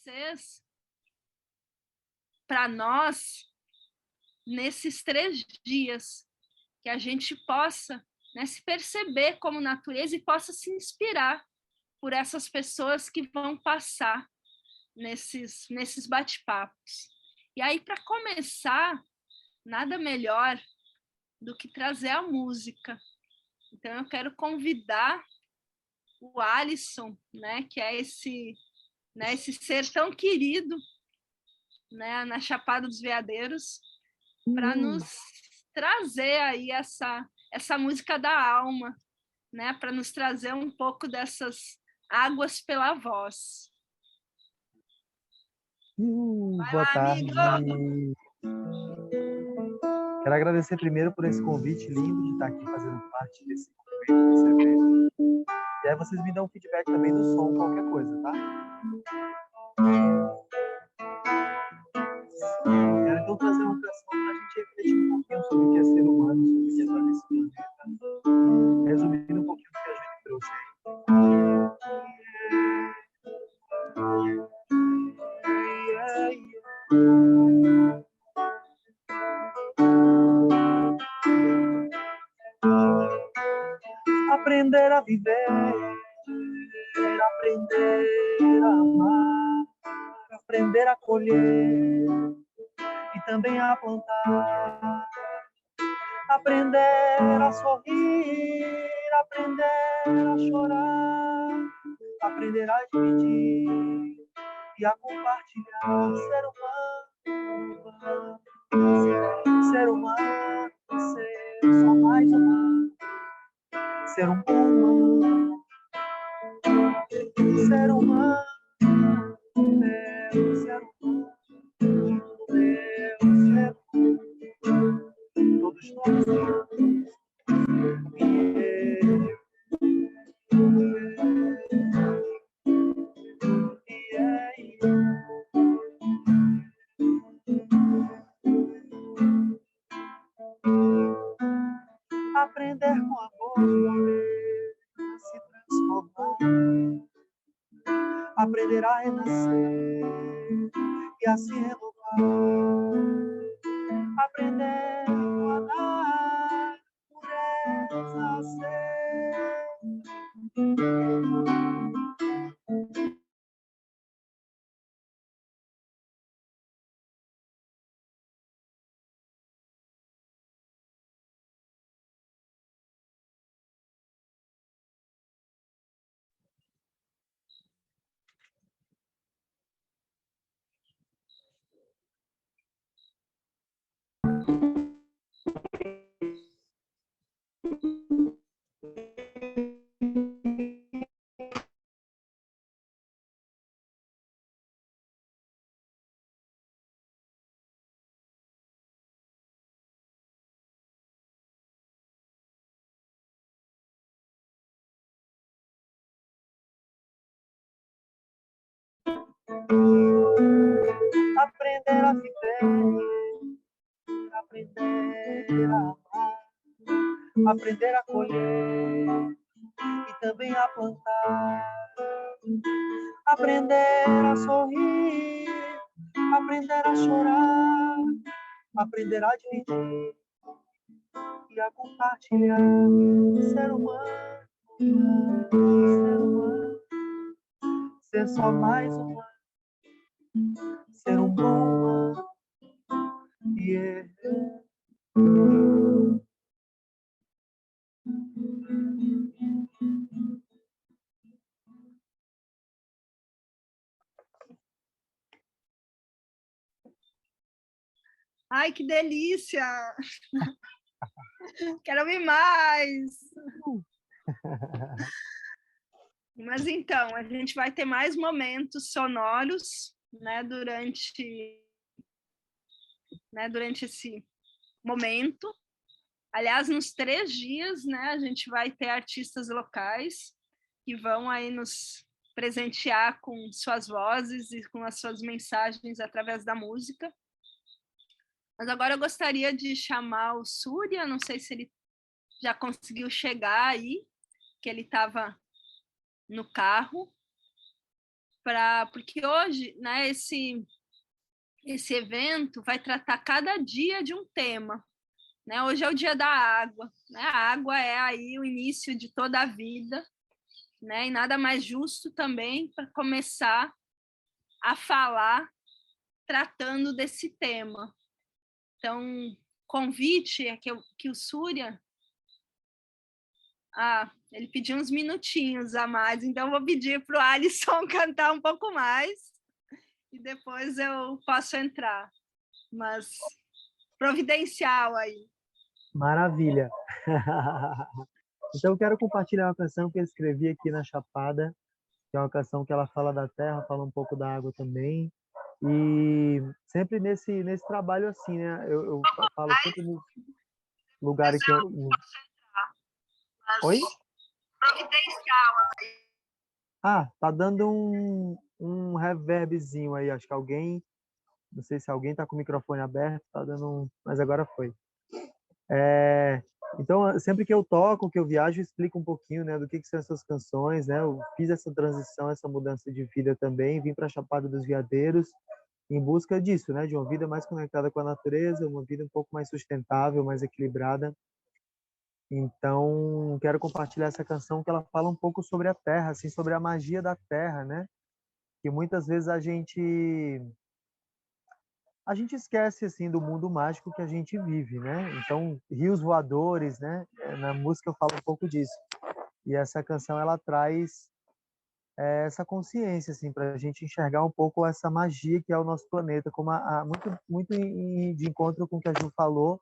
vocês, para nós, nesses 3 dias, que a gente possa, né, se perceber como natureza e possa se inspirar por essas pessoas que vão passar nesses bate-papos. E aí, para começar, nada melhor do que trazer a música. Então, eu quero convidar o Alisson, né, que é esse ser tão querido, né, na Chapada dos Veadeiros, para nos trazer aí essa música da alma, né, para nos trazer um pouco dessas águas pela voz. Vai Boa lá, tarde. amigo. Quero agradecer primeiro por esse convite lindo de estar aqui fazendo parte desse movimento, desse evento. E aí vocês me dão um feedback também do som, qualquer coisa, tá? Quero então trazer uma canção para a gente refletir um pouquinho sobre o que é ser humano, sobre o que é estar nesse planeta. Resumindo um pouquinho do que a gente trouxe aí. Aprender a viver, aprender a amar, aprender a colher e também a plantar, aprender a sorrir, aprender a chorar, aprender a dividir e a compartilhar. Ser humano, ser só mais humano, ser um bom humano, ser humano, ser humano, ser humano, todos nós somos. Aprender com amor, a se transformar, aprender a renascer e a se renovar, aprender a dar pureza a ser. Aprender a viver, aprender a amar, aprender a colher e também a plantar, aprender a sorrir, aprender a chorar, aprender a dividir e a compartilhar. Ser humano, ser humano, ser só mais humano, ser um bom humano. Yeah. Ai, que delícia! Quero ouvir mais! Mas então, a gente vai ter mais momentos sonoros, né, durante esse momento. Aliás, nos 3 dias, né, a gente vai ter artistas locais que vão aí nos presentear com suas vozes e com as suas mensagens através da música. Mas agora eu gostaria de chamar o Súria, não sei se ele já conseguiu chegar aí, que ele estava no carro, porque hoje, né, esse evento vai tratar cada dia de um tema, né? Hoje é o dia da água, né? A água é aí o início de toda a vida, né? E nada mais justo também para começar a falar tratando desse tema. Então, convite é que o Súria, ele pediu uns minutinhos a mais, então eu vou pedir para o Alisson cantar um pouco mais e depois eu posso entrar, mas providencial aí. Maravilha! Então eu quero compartilhar uma canção que eu escrevi aqui na Chapada, que é uma canção que ela fala da terra, fala um pouco da água também. E sempre nesse trabalho assim, né? Eu falo sempre no lugar que eu... Oi? Providencial. Tá dando um reverbzinho aí. Acho que alguém... Não sei se alguém tá com o microfone aberto, tá dando mas agora foi. Então, sempre que eu toco, que eu viajo, eu explico um pouquinho, né, do que são essas canções, né? Eu fiz essa transição, essa mudança de vida também, vim para a Chapada dos Veadeiros em busca disso, né, de uma vida mais conectada com a natureza, uma vida um pouco mais sustentável, mais equilibrada. Então, quero compartilhar essa canção que ela fala um pouco sobre a terra, assim, sobre a magia da terra, né? Que muitas vezes a gente esquece assim do mundo mágico que a gente vive, né? Então, rios voadores, né? Na música eu falo um pouco disso. E essa canção ela traz essa consciência assim para a gente enxergar um pouco essa magia que é o nosso planeta, como muito de encontro com o que a Ju falou,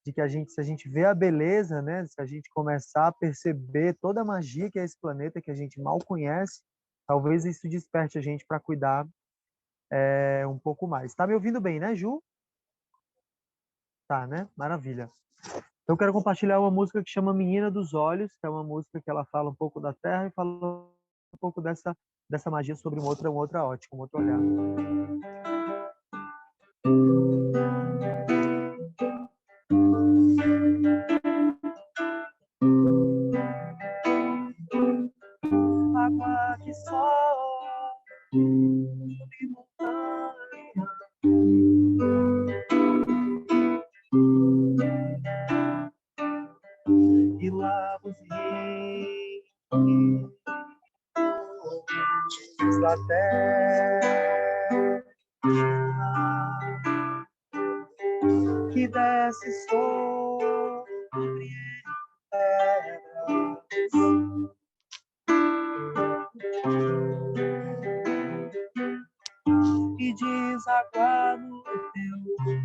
de que se a gente vê a beleza, né? Se a gente começar a perceber toda a magia que é esse planeta que a gente mal conhece, talvez isso desperte a gente para cuidar um pouco mais. Tá me ouvindo bem, né, Ju? Tá, né? Maravilha. Então, eu quero compartilhar uma música que chama Menina dos Olhos, que é uma música que ela fala um pouco da terra e fala um pouco dessa magia sobre uma outra ótica, um outro olhar. Água que sobe montanha, e lagos rios da terra que desce sobre terras e desaguar no teu mar.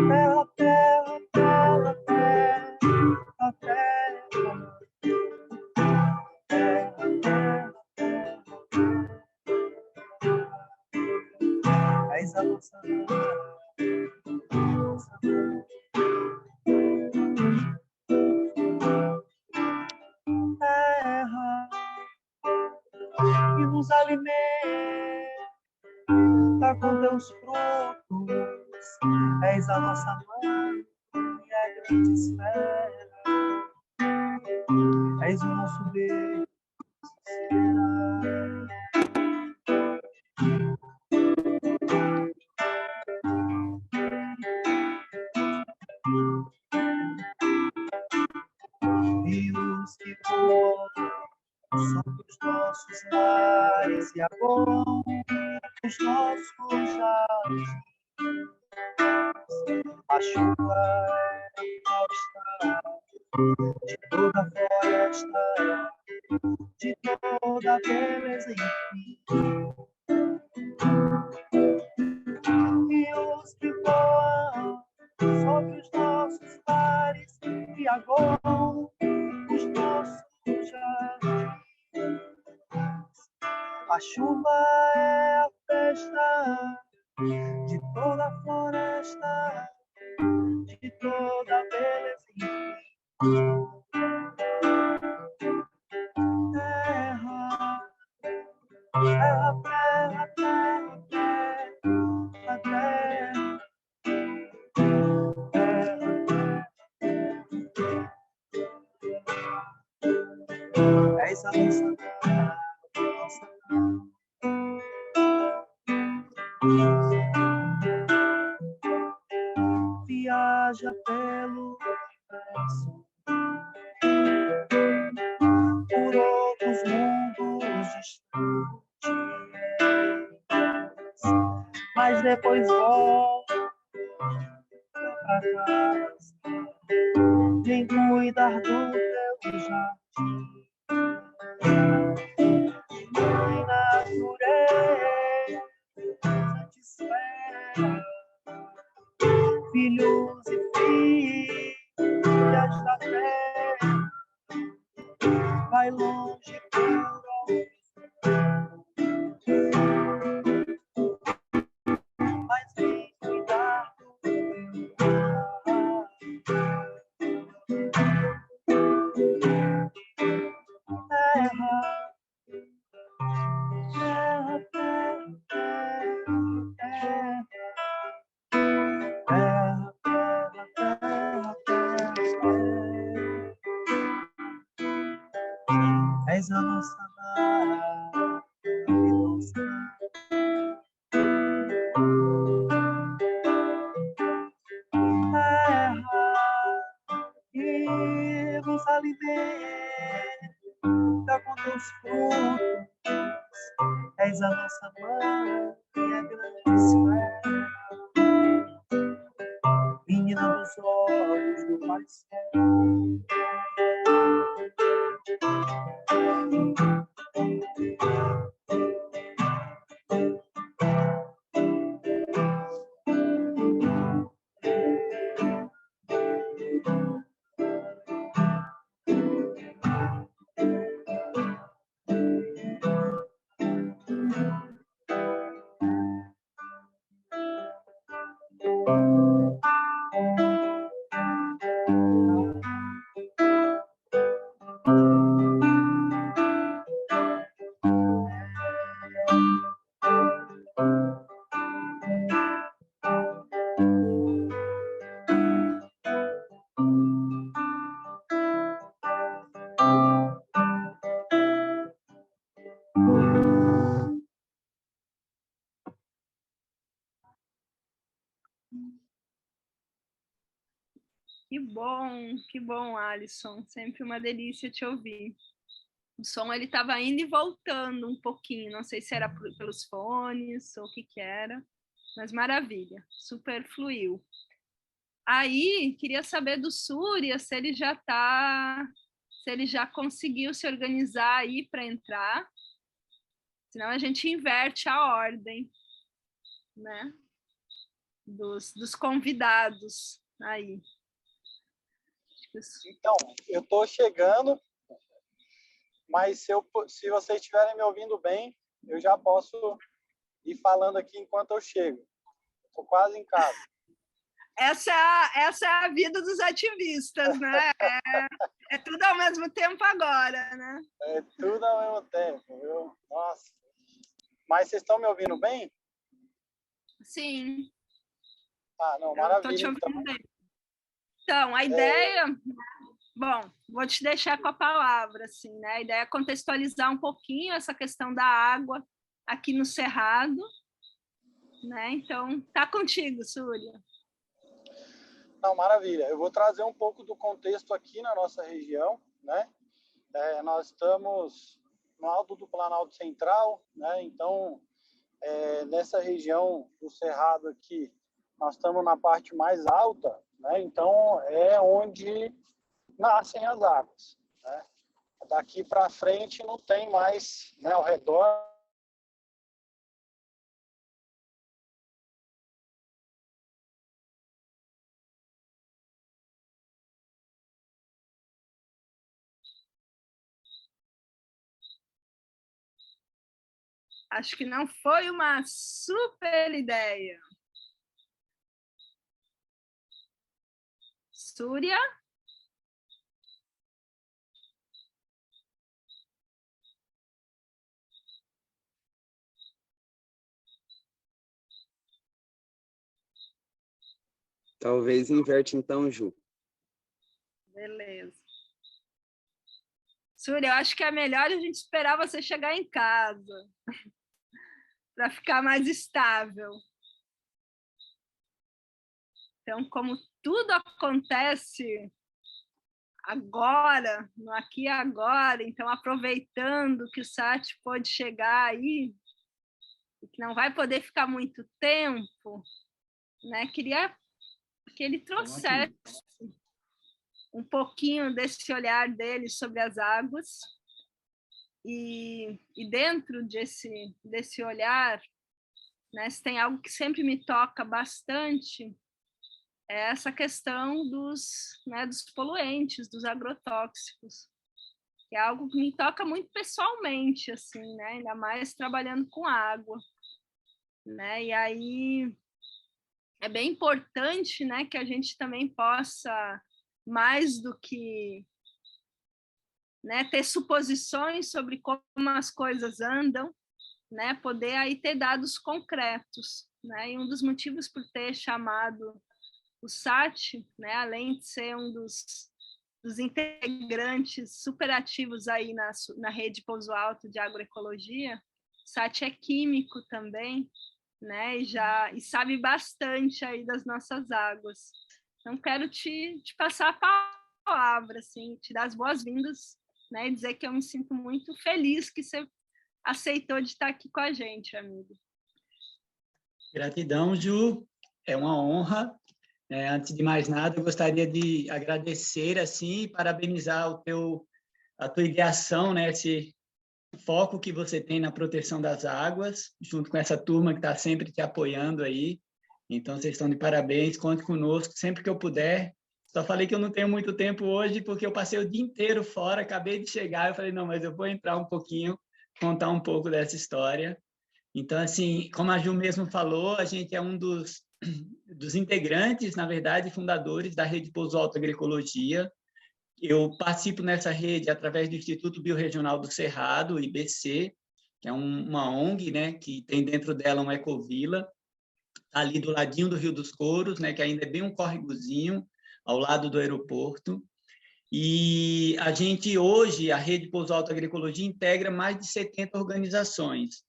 Terra, terra, terra, terra, terra, terra, és a nossa terra que nos alimenta com teus frutos, és a nossa mãe e a grande esfera, és o nosso Deus. Rios que correm sobre os nossos lares e agora os nossos jardins. A chuva é o mal-estar de toda a floresta, de toda a beleza, enfim. Rios que voam sobre os nossos lares e agora os nossos jardins. A chuva é a festa de toda a floresta, de toda a beleza, enfim. Terra, terra, terra, terra, terra, terra, És a nossa nada, nossa viaja pelo universo, por outros mundos distantes, mas depois volta pra casa, vem cuidar do teu jardim. Mãe natureza te espera, filhos e filhas da terra, vai longe por onde, mas vem cuidar do terra, terra, terra, terra, terra, terra, terra, terra. És a nossa maravilhosa terra que nos alimenta com teus frutos. És a nossa mãe e a grande esfera, menina dos olhos do Pai Céu. Que bom, Alisson. Sempre uma delícia te ouvir. O som ele estava indo e voltando um pouquinho, não sei se era pelos fones ou o que era, mas maravilha, super fluiu. Aí, queria saber do Súria se ele já conseguiu se organizar aí para entrar, senão a gente inverte a ordem, né, dos convidados aí. Então, eu estou chegando, mas se vocês estiverem me ouvindo bem, eu já posso ir falando aqui enquanto eu chego. Estou quase em casa. Essa é a vida dos ativistas, né? É tudo ao mesmo tempo agora, né? É tudo ao mesmo tempo, viu? Nossa. Mas vocês estão me ouvindo bem? Sim. Ah, não, maravilha. Estou te ouvindo bem. Então, a ideia... Bom, vou te deixar com a palavra, assim, né? A ideia é contextualizar um pouquinho essa questão da água aqui no Cerrado, né? Então, tá contigo, Súria. Não, maravilha. Eu vou trazer um pouco do contexto aqui na nossa região, né? Nós estamos no alto do Planalto Central, né? Então, nessa região do Cerrado aqui, nós estamos na parte mais alta, né? Então, é onde nascem as águas, né? Daqui para frente não tem mais, né, ao redor. Acho que não foi uma super ideia. Súria? Talvez inverte então, Ju. Beleza. Súria, eu acho que é melhor a gente esperar você chegar em casa para ficar mais estável. Então, como tudo acontece agora, no aqui e agora, então aproveitando que o Sati pôde chegar aí, e que não vai poder ficar muito tempo, né? Queria que ele trouxesse um pouquinho desse olhar dele sobre as águas, e dentro desse olhar, né, se tem algo que sempre me toca bastante, é essa questão dos poluentes, dos agrotóxicos, que é algo que me toca muito pessoalmente, assim, né, ainda mais trabalhando com água, né, e aí é bem importante, né, que a gente também possa, mais do que, né, ter suposições sobre como as coisas andam, né, poder aí ter dados concretos, né, e um dos motivos por ter chamado o Sati, né, além de ser um dos integrantes superativos aí na rede Pouso Alto de agroecologia, o Sati é químico também, né, e sabe bastante aí das nossas águas. Então, quero te passar a palavra, assim, te dar as boas-vindas, né, e dizer que eu me sinto muito feliz que você aceitou de estar aqui com a gente, amigo. Gratidão, Ju. É uma honra. Antes de mais nada, eu gostaria de agradecer, assim, parabenizar a tua ideação, né, esse foco que você tem na proteção das águas, junto com essa turma que está sempre te apoiando aí. Então, vocês estão de parabéns, conte conosco sempre que eu puder. Só falei que eu não tenho muito tempo hoje, porque eu passei o dia inteiro fora, acabei de chegar, eu falei, não, mas eu vou entrar um pouquinho, contar um pouco dessa história. Então, assim, como a Ju mesmo falou, a gente é um dos integrantes, na verdade, fundadores da Rede Pouso Alto Agroecologia. Eu participo nessa rede através do Instituto Biorregional do Cerrado, IBC, que é uma ONG, né, que tem dentro dela uma ecovila, ali do ladinho do Rio dos Couros, né, que ainda é bem um córregozinho, ao lado do aeroporto. E a gente, hoje, a Rede Pouso Alto Agroecologia integra mais de 70 organizações.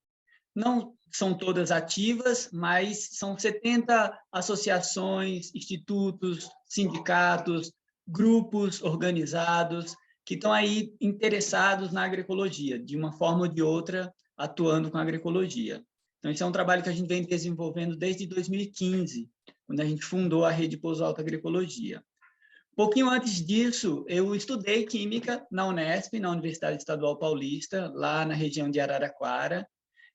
Não são todas ativas, mas são 70 associações, institutos, sindicatos, grupos organizados que estão aí interessados na agroecologia, de uma forma ou de outra, atuando com a agroecologia. Então, esse é um trabalho que a gente vem desenvolvendo desde 2015, quando a gente fundou a Rede Pouso Alto Agroecologia. Um pouquinho antes disso, eu estudei Química na Unesp, na Universidade Estadual Paulista, lá na região de Araraquara,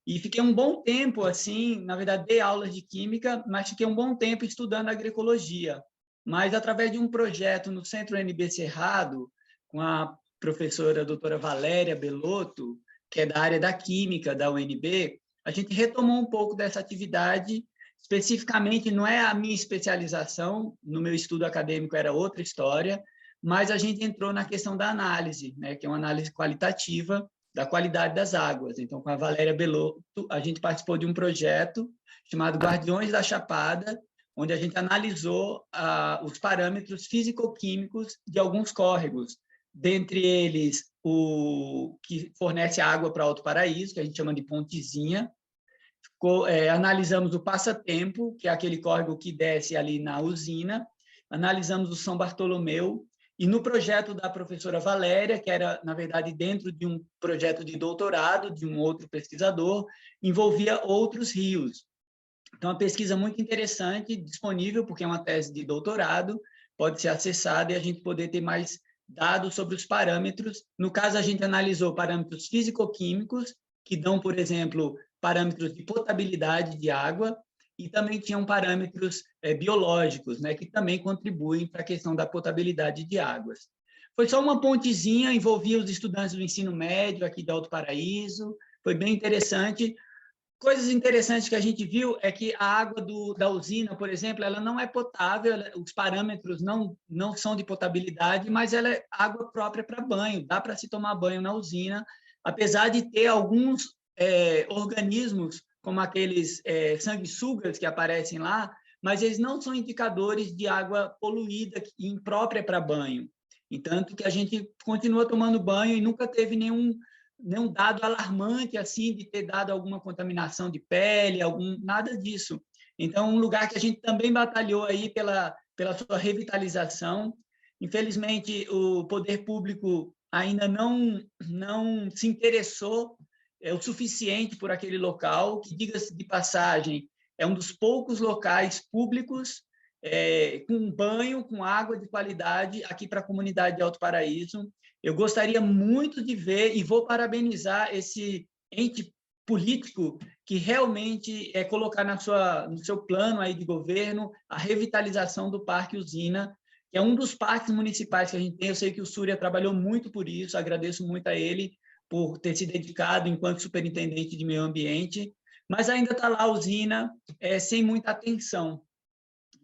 e fiquei um bom tempo, assim, na verdade, dei aulas de Química, mas fiquei um bom tempo estudando agroecologia. Mas, através de um projeto no Centro UNB Cerrado, com a professora doutora Valéria Belotto, que é da área da Química da UNB, a gente retomou um pouco dessa atividade. Especificamente, não é a minha especialização, no meu estudo acadêmico era outra história, mas a gente entrou na questão da análise, né, que é uma análise qualitativa da qualidade das águas. Então, com a Valéria Belotto, a gente participou de um projeto chamado Guardiões da Chapada, onde a gente analisou os parâmetros físico-químicos de alguns córregos, dentre eles o que fornece água para Alto Paraíso, que a gente chama de Pontezinha. Analisamos o Passatempo, que é aquele córrego que desce ali na usina, analisamos o São Bartolomeu, e no projeto da professora Valéria, que era, na verdade, dentro de um projeto de doutorado de um outro pesquisador, envolvia outros rios. Então, uma pesquisa muito interessante, disponível, porque é uma tese de doutorado, pode ser acessada e a gente poder ter mais dados sobre os parâmetros. No caso, a gente analisou parâmetros físico-químicos, que dão, por exemplo, parâmetros de potabilidade de água, e também tinham parâmetros biológicos, né, que também contribuem para a questão da potabilidade de águas. Foi só uma pontezinha, envolvia os estudantes do ensino médio aqui de Alto Paraíso, foi bem interessante. Coisas interessantes que a gente viu é que a água da usina, por exemplo, ela não é potável, os parâmetros não são de potabilidade, mas ela é água própria para banho, dá para se tomar banho na usina, apesar de ter alguns organismos, como aqueles sanguessugas que aparecem lá, mas eles não são indicadores de água poluída e imprópria para banho. Entanto que a gente continua tomando banho e nunca teve nenhum dado alarmante assim de ter dado alguma contaminação de pele, nada disso. Então, um lugar que a gente também batalhou aí pela sua revitalização. Infelizmente, o poder público ainda não se interessou o suficiente por aquele local, que, diga-se de passagem, é um dos poucos locais públicos com banho, com água de qualidade aqui para a comunidade de Alto Paraíso. Eu gostaria muito de ver, e vou parabenizar esse ente político que realmente colocar no seu plano aí de governo a revitalização do Parque Usina, que é um dos parques municipais que a gente tem. Eu sei que o Súria trabalhou muito por isso, agradeço muito a ele por ter se dedicado enquanto superintendente de meio ambiente, mas ainda está lá a usina sem muita atenção.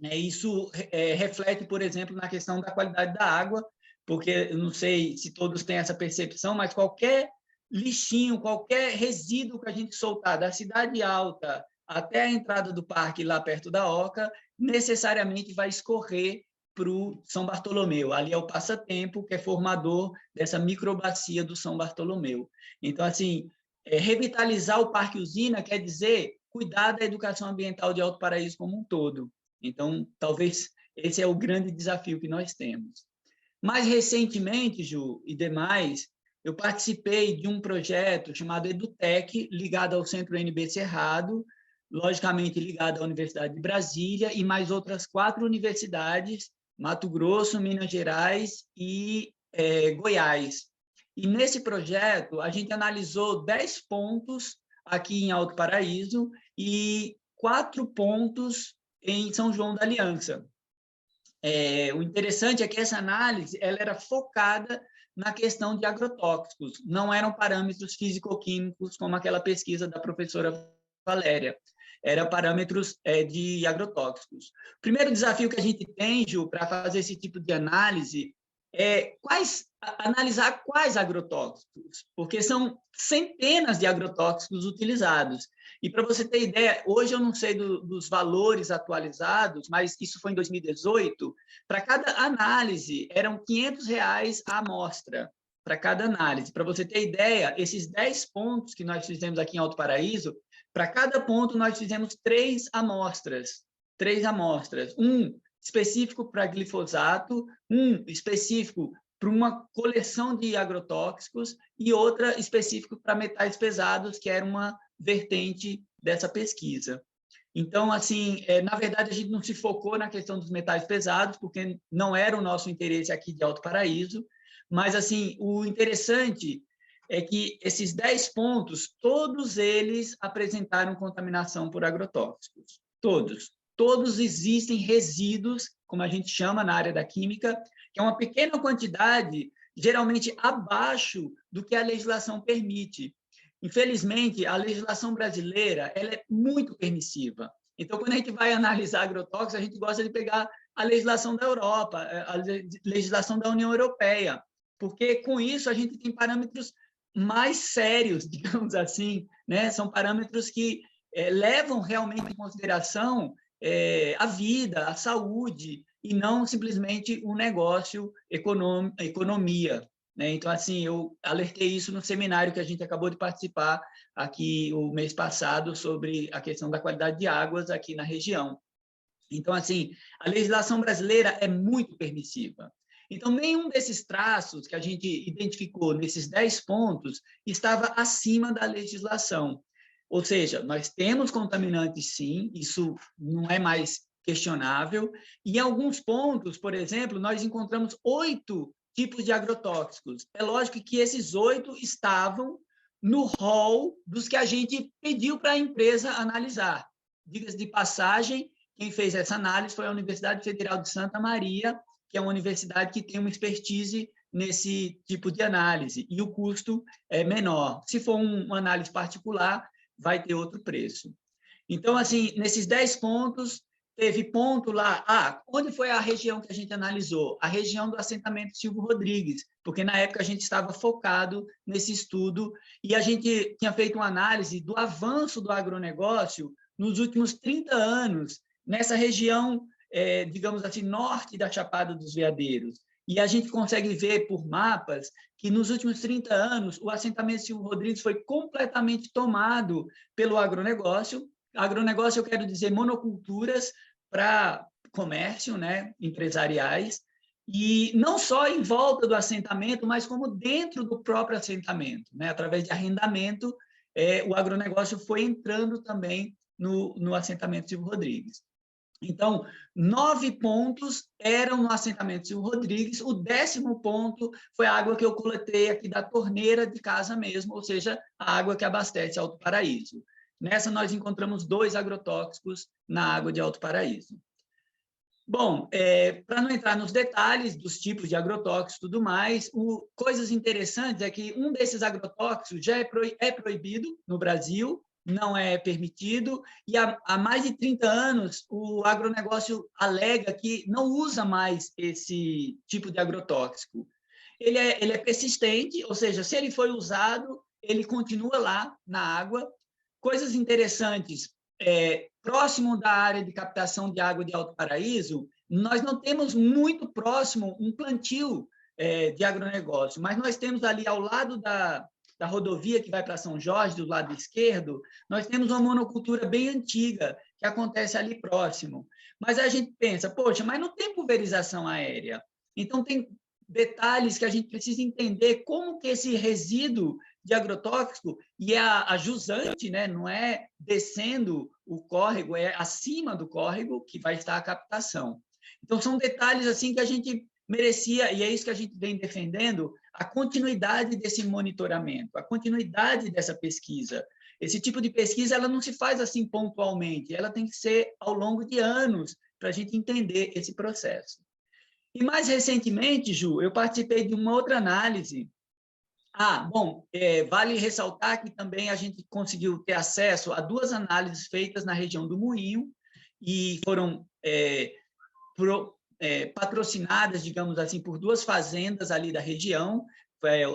Isso reflete, por exemplo, na questão da qualidade da água, porque eu não sei se todos têm essa percepção, mas qualquer lixinho, qualquer resíduo que a gente soltar da Cidade Alta até a entrada do parque lá perto da Oca, necessariamente vai escorrer para o São Bartolomeu. Ali é o Passatempo, que é formador dessa microbacia do São Bartolomeu. Então, assim, revitalizar o Parque Usina quer dizer cuidar da educação ambiental de Alto Paraíso como um todo. Então, talvez esse é o grande desafio que nós temos. Mais recentemente, Ju, e demais, eu participei de um projeto chamado EduTech, ligado ao Centro UNB Cerrado, logicamente ligado à Universidade de Brasília e mais outras 4 universidades, Mato Grosso, Minas Gerais e Goiás. E nesse projeto, a gente analisou 10 pontos aqui em Alto Paraíso e 4 pontos em São João da Aliança. O interessante é que essa análise ela era focada na questão de agrotóxicos, não eram parâmetros físico-químicos como aquela pesquisa da professora Valéria, eram parâmetros de agrotóxicos. O primeiro desafio que a gente tem, Ju, para fazer esse tipo de análise é analisar quais agrotóxicos, porque são centenas de agrotóxicos utilizados. E para você ter ideia, hoje eu não sei dos valores atualizados, mas isso foi em 2018, para cada análise eram R$500 a amostra, para cada análise. Para você ter ideia, esses 10 pontos que nós fizemos aqui em Alto Paraíso, para cada ponto nós fizemos 3 amostras. 3 amostras. Um específico para glifosato, um específico para uma coleção de agrotóxicos e outra específico para metais pesados, que era uma vertente dessa pesquisa. Então, assim, na verdade, a gente não se focou na questão dos metais pesados, porque não era o nosso interesse aqui de Alto Paraíso, mas, assim, o interessante é que esses 10 pontos, todos eles apresentaram contaminação por agrotóxicos. Todos existem resíduos, como a gente chama na área da química, que é uma pequena quantidade, geralmente abaixo do que a legislação permite. Infelizmente, a legislação brasileira ela é muito permissiva. Então, quando a gente vai analisar agrotóxicos, a gente gosta de pegar a legislação da Europa, a legislação da União Europeia, porque com isso a gente tem parâmetros mais sérios, digamos assim, né? São parâmetros que levam realmente em consideração a vida, a saúde, e não simplesmente um negócio, economia. Né? Então, assim, eu alertei isso no seminário que a gente acabou de participar aqui o mês passado sobre a questão da qualidade de águas aqui na região. Então, assim, a legislação brasileira é muito permissiva. Então, nenhum desses traços que a gente identificou nesses 10 pontos estava acima da legislação. Ou seja, nós temos contaminantes, sim, isso não é mais questionável. E em alguns pontos, por exemplo, nós encontramos 8 tipos de agrotóxicos. É lógico que esses 8 estavam no rol dos que a gente pediu para a empresa analisar. Diga-se de passagem, quem fez essa análise foi a Universidade Federal de Santa Maria, que é uma universidade que tem uma expertise nesse tipo de análise, e o custo é menor. Se for uma análise particular, vai ter outro preço. Então, assim, nesses 10 pontos, teve ponto lá, onde foi a região que a gente analisou? A região do assentamento Silvio Rodrigues, porque na época a gente estava focado nesse estudo e a gente tinha feito uma análise do avanço do agronegócio nos últimos 30 anos, nessa região, digamos assim, norte da Chapada dos Veadeiros. E a gente consegue ver por mapas que nos últimos 30 anos o assentamento Silvio Rodrigues foi completamente tomado pelo agronegócio. Agronegócio, eu quero dizer, monoculturas para comércio, né, empresariais, e não só em volta do assentamento, mas como dentro do próprio assentamento, né, através de arrendamento, o agronegócio foi entrando também no assentamento Silvio Rodrigues. Então, 9 pontos eram no assentamento Silvio Rodrigues, o 10º ponto foi a água que eu coletei aqui da torneira de casa mesmo, ou seja, a água que abastece Alto Paraíso. Nessa, nós encontramos 2 agrotóxicos na água de Alto Paraíso. Bom, para não entrar nos detalhes dos tipos de agrotóxicos e tudo mais, coisas interessantes é que um desses agrotóxicos já é proibido no Brasil, não é permitido, e há mais de 30 anos o agronegócio alega que não usa mais esse tipo de agrotóxico. Ele é persistente, ou seja, se ele foi usado, ele continua lá na água. Coisas interessantes, próximo da área de captação de água de Alto Paraíso, nós não temos muito próximo um plantio de agronegócio, mas nós temos ali ao lado da rodovia que vai para São Jorge, do lado esquerdo, nós temos uma monocultura bem antiga, que acontece ali próximo. Mas a gente pensa, poxa, mas não tem pulverização aérea. Então, tem detalhes que a gente precisa entender como que esse resíduo de agrotóxico, e a jusante, né, não é descendo o córrego, é acima do córrego que vai estar a captação. Então, são detalhes assim que a gente merecia, e é isso que a gente vem defendendo, a continuidade desse monitoramento, a continuidade dessa pesquisa. Esse tipo de pesquisa ela não se faz assim pontualmente, ela tem que ser ao longo de anos para a gente entender esse processo. E mais recentemente, Ju, eu participei de uma outra análise. Vale ressaltar que também a gente conseguiu ter acesso a 2 análises feitas na região do Moinho e foram patrocinadas, digamos assim, por 2 fazendas ali da região,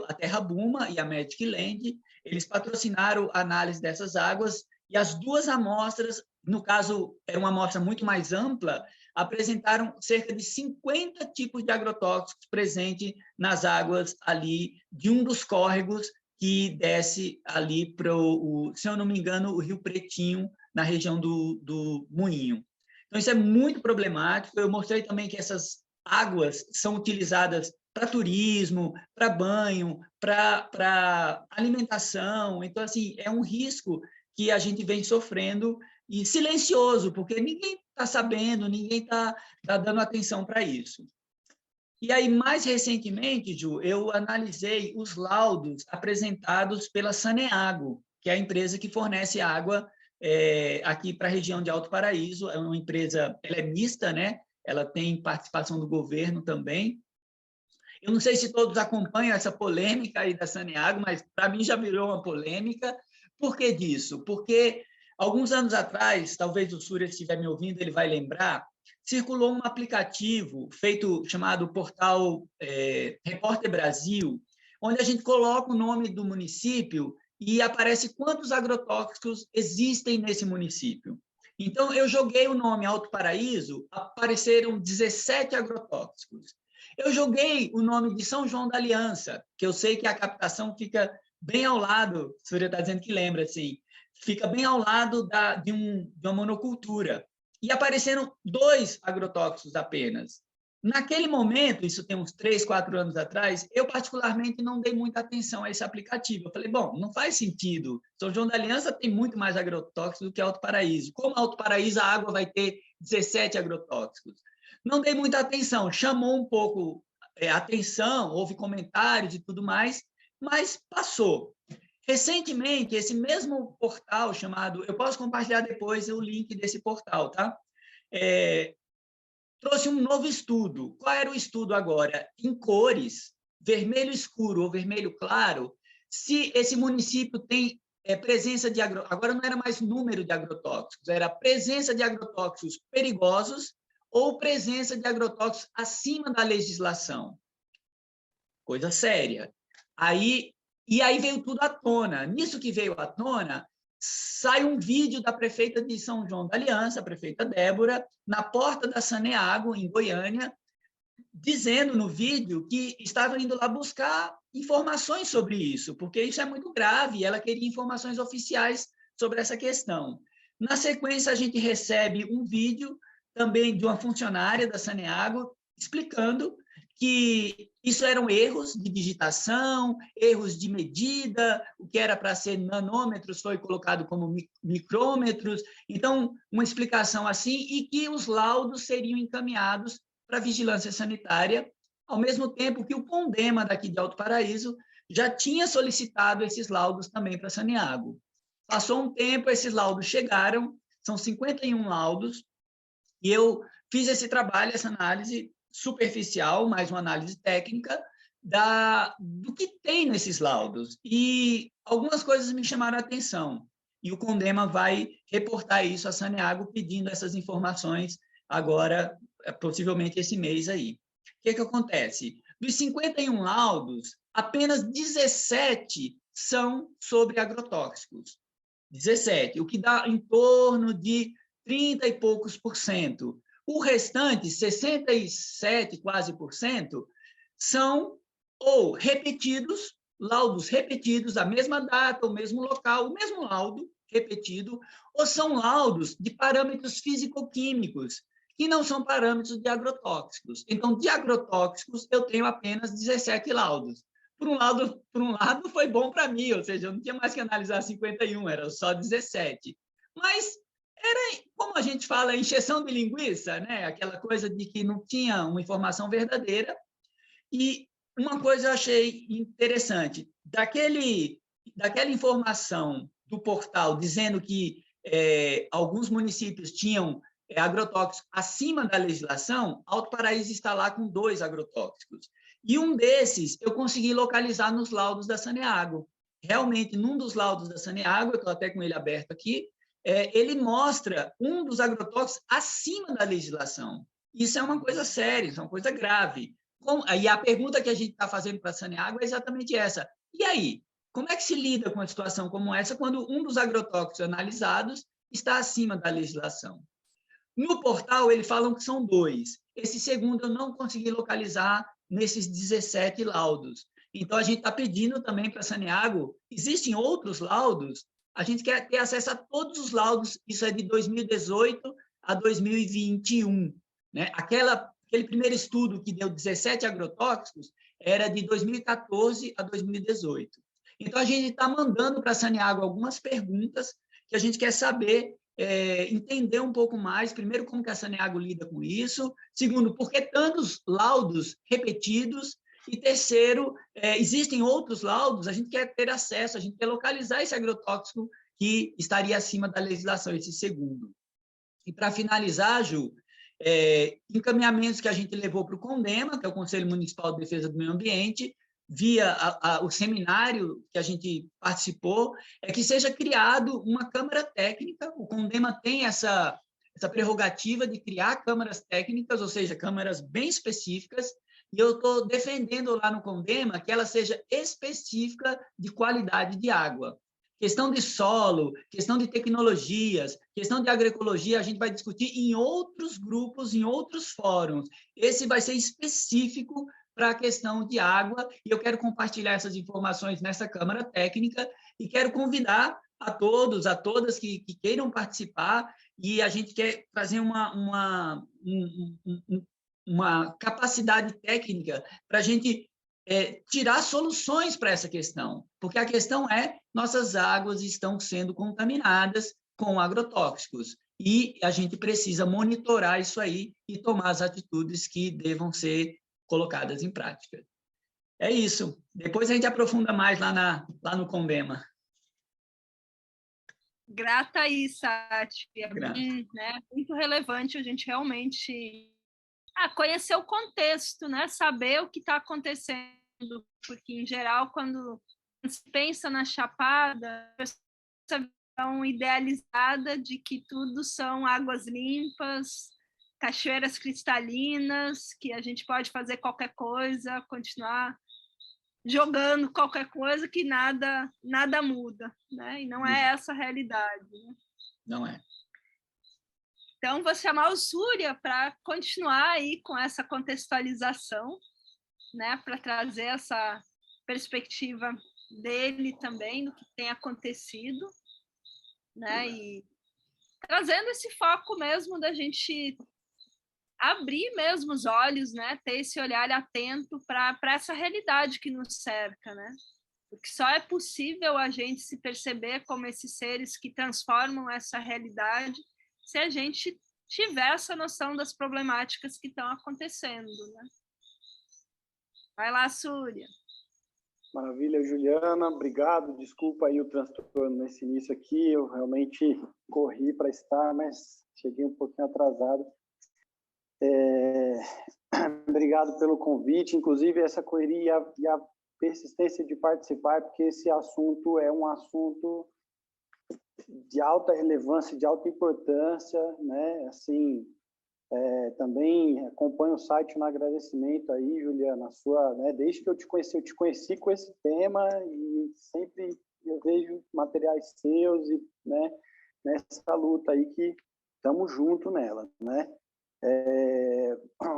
a Terra Buma e a Magic Land. Eles patrocinaram a análise dessas águas e as 2 amostras, no caso, era uma amostra muito mais ampla, apresentaram cerca de 50 tipos de agrotóxicos presentes nas águas ali de um dos córregos que desce ali para se eu não me engano, o Rio Pretinho, na região do Moinho. Então, isso é muito problemático. Eu mostrei também que essas águas são utilizadas para turismo, para banho, para alimentação. Então, assim, é um risco que a gente vem sofrendo e silencioso, porque ninguém está sabendo, ninguém está dando atenção para isso. E aí, mais recentemente, Ju, eu analisei os laudos apresentados pela Saneago, que é a empresa que fornece água aqui para a região de Alto Paraíso. É uma empresa, ela é mista, né? Ela tem participação do governo também. Eu não sei se todos acompanham essa polêmica aí da Saneago, mas para mim já virou uma polêmica. Por que disso? Porque alguns anos atrás, talvez o Súria estiver me ouvindo, ele vai lembrar, circulou um aplicativo chamado portal Repórter Brasil, onde a gente coloca o nome do município e aparece quantos agrotóxicos existem nesse município. Então, eu joguei o nome Alto Paraíso, apareceram 17 agrotóxicos. Eu joguei o nome de São João da Aliança, que eu sei que a captação fica bem ao lado, o Súria está dizendo que lembra, assim, fica bem ao lado de uma monocultura. E apareceram 2 agrotóxicos apenas. Naquele momento, isso tem uns 3, 4 anos atrás, eu particularmente não dei muita atenção a esse aplicativo. Eu falei, bom, não faz sentido. São João da Aliança tem muito mais agrotóxicos do que Alto Paraíso. Como Alto Paraíso, a água vai ter 17 agrotóxicos. Não dei muita atenção, chamou um pouco a atenção, houve comentários e tudo mais, mas passou. Recentemente, esse mesmo portal chamado... Eu posso compartilhar depois o link desse portal, tá? Trouxe um novo estudo. Qual era o estudo agora? Em cores, vermelho escuro ou vermelho claro, se esse município tem presença de agora não era mais número de agrotóxicos, era presença de agrotóxicos perigosos ou presença de agrotóxicos acima da legislação. Coisa séria. E aí veio tudo à tona. Nisso que veio à tona, sai um vídeo da prefeita de São João da Aliança, a prefeita Débora, na porta da Saneago, em Goiânia, dizendo no vídeo que estava indo lá buscar informações sobre isso, porque isso é muito grave, e ela queria informações oficiais sobre essa questão. Na sequência, a gente recebe um vídeo também de uma funcionária da Saneago explicando que isso eram erros de digitação, erros de medida, o que era para ser nanômetros foi colocado como micrômetros. Então, uma explicação assim, e que os laudos seriam encaminhados para a vigilância sanitária, ao mesmo tempo que o Condema daqui de Alto Paraíso já tinha solicitado esses laudos também para a Saneago. Passou um tempo, esses laudos chegaram, são 51 laudos, e eu fiz esse trabalho, essa análise superficial, mais uma análise técnica, do que tem nesses laudos. E algumas coisas me chamaram a atenção. E o Condema vai reportar isso à Saneago, pedindo essas informações agora, possivelmente esse mês aí. O que acontece? Dos 51 laudos, apenas 17 são sobre agrotóxicos. 17, o que dá em torno de 30 e poucos por cento. O restante, 67, quase por cento, são ou repetidos, laudos repetidos, a mesma data, o mesmo local, o mesmo laudo repetido, ou são laudos de parâmetros físico-químicos, que não são parâmetros de agrotóxicos. Então, de agrotóxicos, eu tenho apenas 17 laudos. Por um lado foi bom para mim, ou seja, eu não tinha mais que analisar 51, era só 17. Mas era, como a gente fala, encheção de linguiça, né? Aquela coisa de que não tinha uma informação verdadeira. E uma coisa eu achei interessante, daquela informação do portal dizendo que alguns municípios tinham agrotóxicos acima da legislação, Alto Paraíso está lá com 2 agrotóxicos. E um desses eu consegui localizar nos laudos da Saneago. Realmente, num dos laudos da Saneago, eu estou até com ele aberto aqui, ele mostra um dos agrotóxicos acima da legislação. Isso é uma coisa séria, isso é uma coisa grave. E a pergunta que a gente está fazendo para a Saneago é exatamente essa. E aí? Como é que se lida com uma situação como essa quando um dos agrotóxicos analisados está acima da legislação? No portal, eles falam que são 2. Esse segundo eu não consegui localizar nesses 17 laudos. Então, a gente está pedindo também para a Saneago, existem outros laudos, a gente quer ter acesso a todos os laudos, isso é de 2018 a 2021. Né? Aquele primeiro estudo que deu 17 agrotóxicos era de 2014 a 2018. Então, a gente está mandando para a Saneago algumas perguntas que a gente quer saber, entender um pouco mais, primeiro, como que a Saneago lida com isso, segundo, por que tantos laudos repetidos, e terceiro, existem outros laudos, a gente quer ter acesso, a gente quer localizar esse agrotóxico que estaria acima da legislação, esse segundo. E para finalizar, Ju, encaminhamentos que a gente levou para o Condema, que é o Conselho Municipal de Defesa do Meio Ambiente, via o seminário que a gente participou, é que seja criado uma câmara técnica. O Condema tem essa prerrogativa de criar câmaras técnicas, ou seja, câmaras bem específicas, e eu estou defendendo lá no Condema que ela seja específica de qualidade de água. Questão de solo, questão de tecnologias, questão de agroecologia, a gente vai discutir em outros grupos, em outros fóruns. Esse vai ser específico para a questão de água, e eu quero compartilhar essas informações nessa Câmara Técnica, e quero convidar a todos, a todas que queiram participar, e a gente quer fazer uma capacidade técnica para a gente tirar soluções para essa questão, porque a questão é, nossas águas estão sendo contaminadas com agrotóxicos, e a gente precisa monitorar isso aí e tomar as atitudes que devam ser colocadas em prática. É isso. Depois a gente aprofunda mais lá no Condema. Grata aí, Sati. Né? Muito relevante a gente realmente conhecer o contexto, né? Saber o que está acontecendo, porque, em geral, quando se pensa na Chapada, essa visão idealizada de que tudo são águas limpas, cachoeiras cristalinas, que a gente pode fazer qualquer coisa, continuar jogando qualquer coisa, que nada muda, né? E não é essa a realidade. Né? Não é. Então, vou chamar o Súria para continuar aí com essa contextualização, né, para trazer essa perspectiva dele também, do que tem acontecido, né, e trazendo esse foco mesmo da gente abrir mesmo os olhos, né, ter esse olhar atento para essa realidade que nos cerca, né, porque só é possível a gente se perceber como esses seres que transformam essa realidade se a gente tiver essa noção das problemáticas que estão acontecendo, né? Vai lá, Súria. Maravilha, Juliana, obrigado. Desculpa aí o transtorno nesse início aqui, eu realmente corri para estar, mas cheguei um pouquinho atrasado. Obrigado pelo convite, inclusive essa correria e a persistência de participar, porque esse assunto é um assunto de alta relevância, de alta importância, né? Assim, também acompanho o site no agradecimento aí, Juliana, sua, né? Desde que eu te conheci com esse tema e sempre eu vejo materiais seus e, né? Nessa luta aí que estamos juntos nela, né?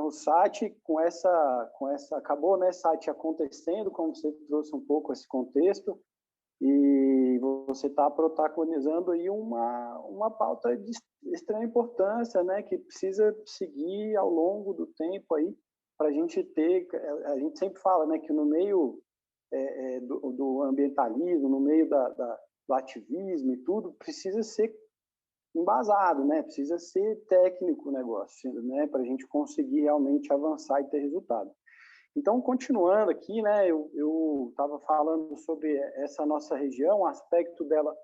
O SAT com essa acabou, né, SAT acontecendo, como você trouxe um pouco esse contexto, e você está protagonizando aí uma pauta de extrema importância, né, que precisa seguir ao longo do tempo aí, para a gente ter, a gente sempre fala, né, que no meio do ambientalismo, no meio do ativismo e tudo, precisa ser embasado, né? Precisa ser técnico o negócio, né? Para a gente conseguir realmente avançar e ter resultado. Então, continuando aqui, né? Eu estava falando sobre essa nossa região, o aspecto dela,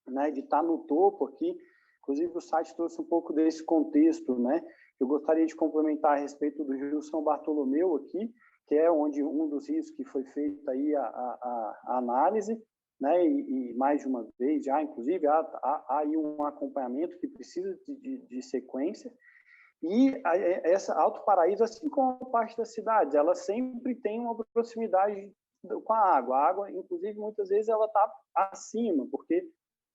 né? De estar no topo aqui. Inclusive, o site trouxe um pouco desse contexto, né? Eu gostaria de complementar a respeito do Rio São Bartolomeu aqui, que é onde um dos rios que foi feita aí a análise, né, e mais de uma vez já, inclusive, há aí um acompanhamento que precisa de sequência, e essa Alto Paraíso, assim como a parte das cidades, ela sempre tem uma proximidade com a água, inclusive, muitas vezes ela está acima, porque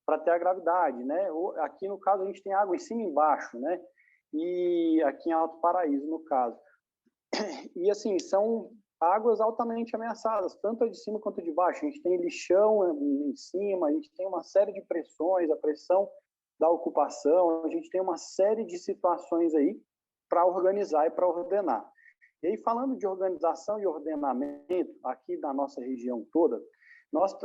para ter a gravidade, né, aqui no caso a gente tem água em cima e embaixo, né, e aqui em Alto Paraíso, no caso, e assim, são águas altamente ameaçadas, tanto a de cima quanto a de baixo. A gente tem lixão em cima, a gente tem uma série de pressões, a pressão da ocupação, a gente tem uma série de situações aí para organizar e para ordenar. E aí, falando de organização e ordenamento aqui da nossa região toda, nós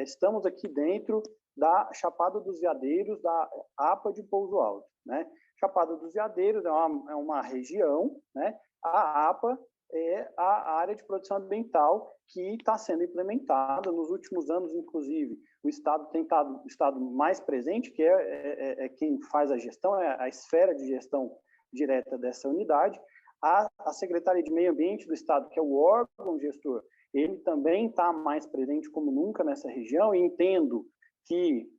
estamos aqui dentro da Chapada dos Veadeiros, da APA de Pouso Alto, né? Chapada dos Veadeiros é uma região, né? A APA é a área de produção ambiental que está sendo implementada nos últimos anos, inclusive. O Estado tem estado o Estado mais presente, que é quem faz a gestão, é a esfera de gestão direta dessa unidade. A Secretaria de Meio Ambiente do Estado, que é o órgão gestor, ele também está mais presente como nunca nessa região, e entendo que,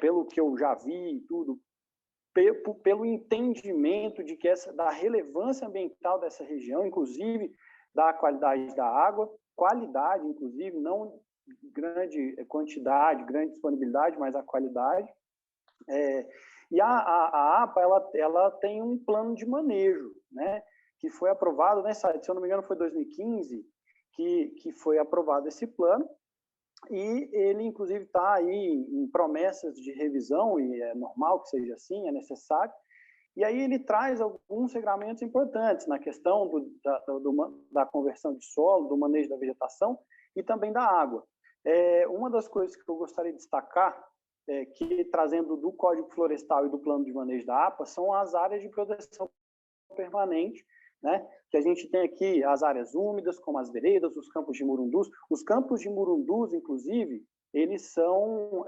pelo que eu já vi e tudo, pelo entendimento de que da relevância ambiental dessa região, inclusive da qualidade da água, qualidade, inclusive, não grande quantidade, grande disponibilidade, mas a qualidade. E a APA, ela tem um plano de manejo, né, que foi aprovado, né, se eu não me engano, foi 2015 que foi aprovado esse plano, e ele, inclusive, está aí em promessas de revisão, e é normal que seja assim, é necessário, e aí ele traz alguns regramentos importantes na questão da conversão de solo, do manejo da vegetação e também da água. Uma das coisas que eu gostaria de destacar, que trazendo do Código Florestal e do Plano de Manejo da APA, são as áreas de proteção permanente, né? Que a gente tem aqui as áreas úmidas, como as veredas, os campos de murundus. Os campos de murundus, inclusive, eles são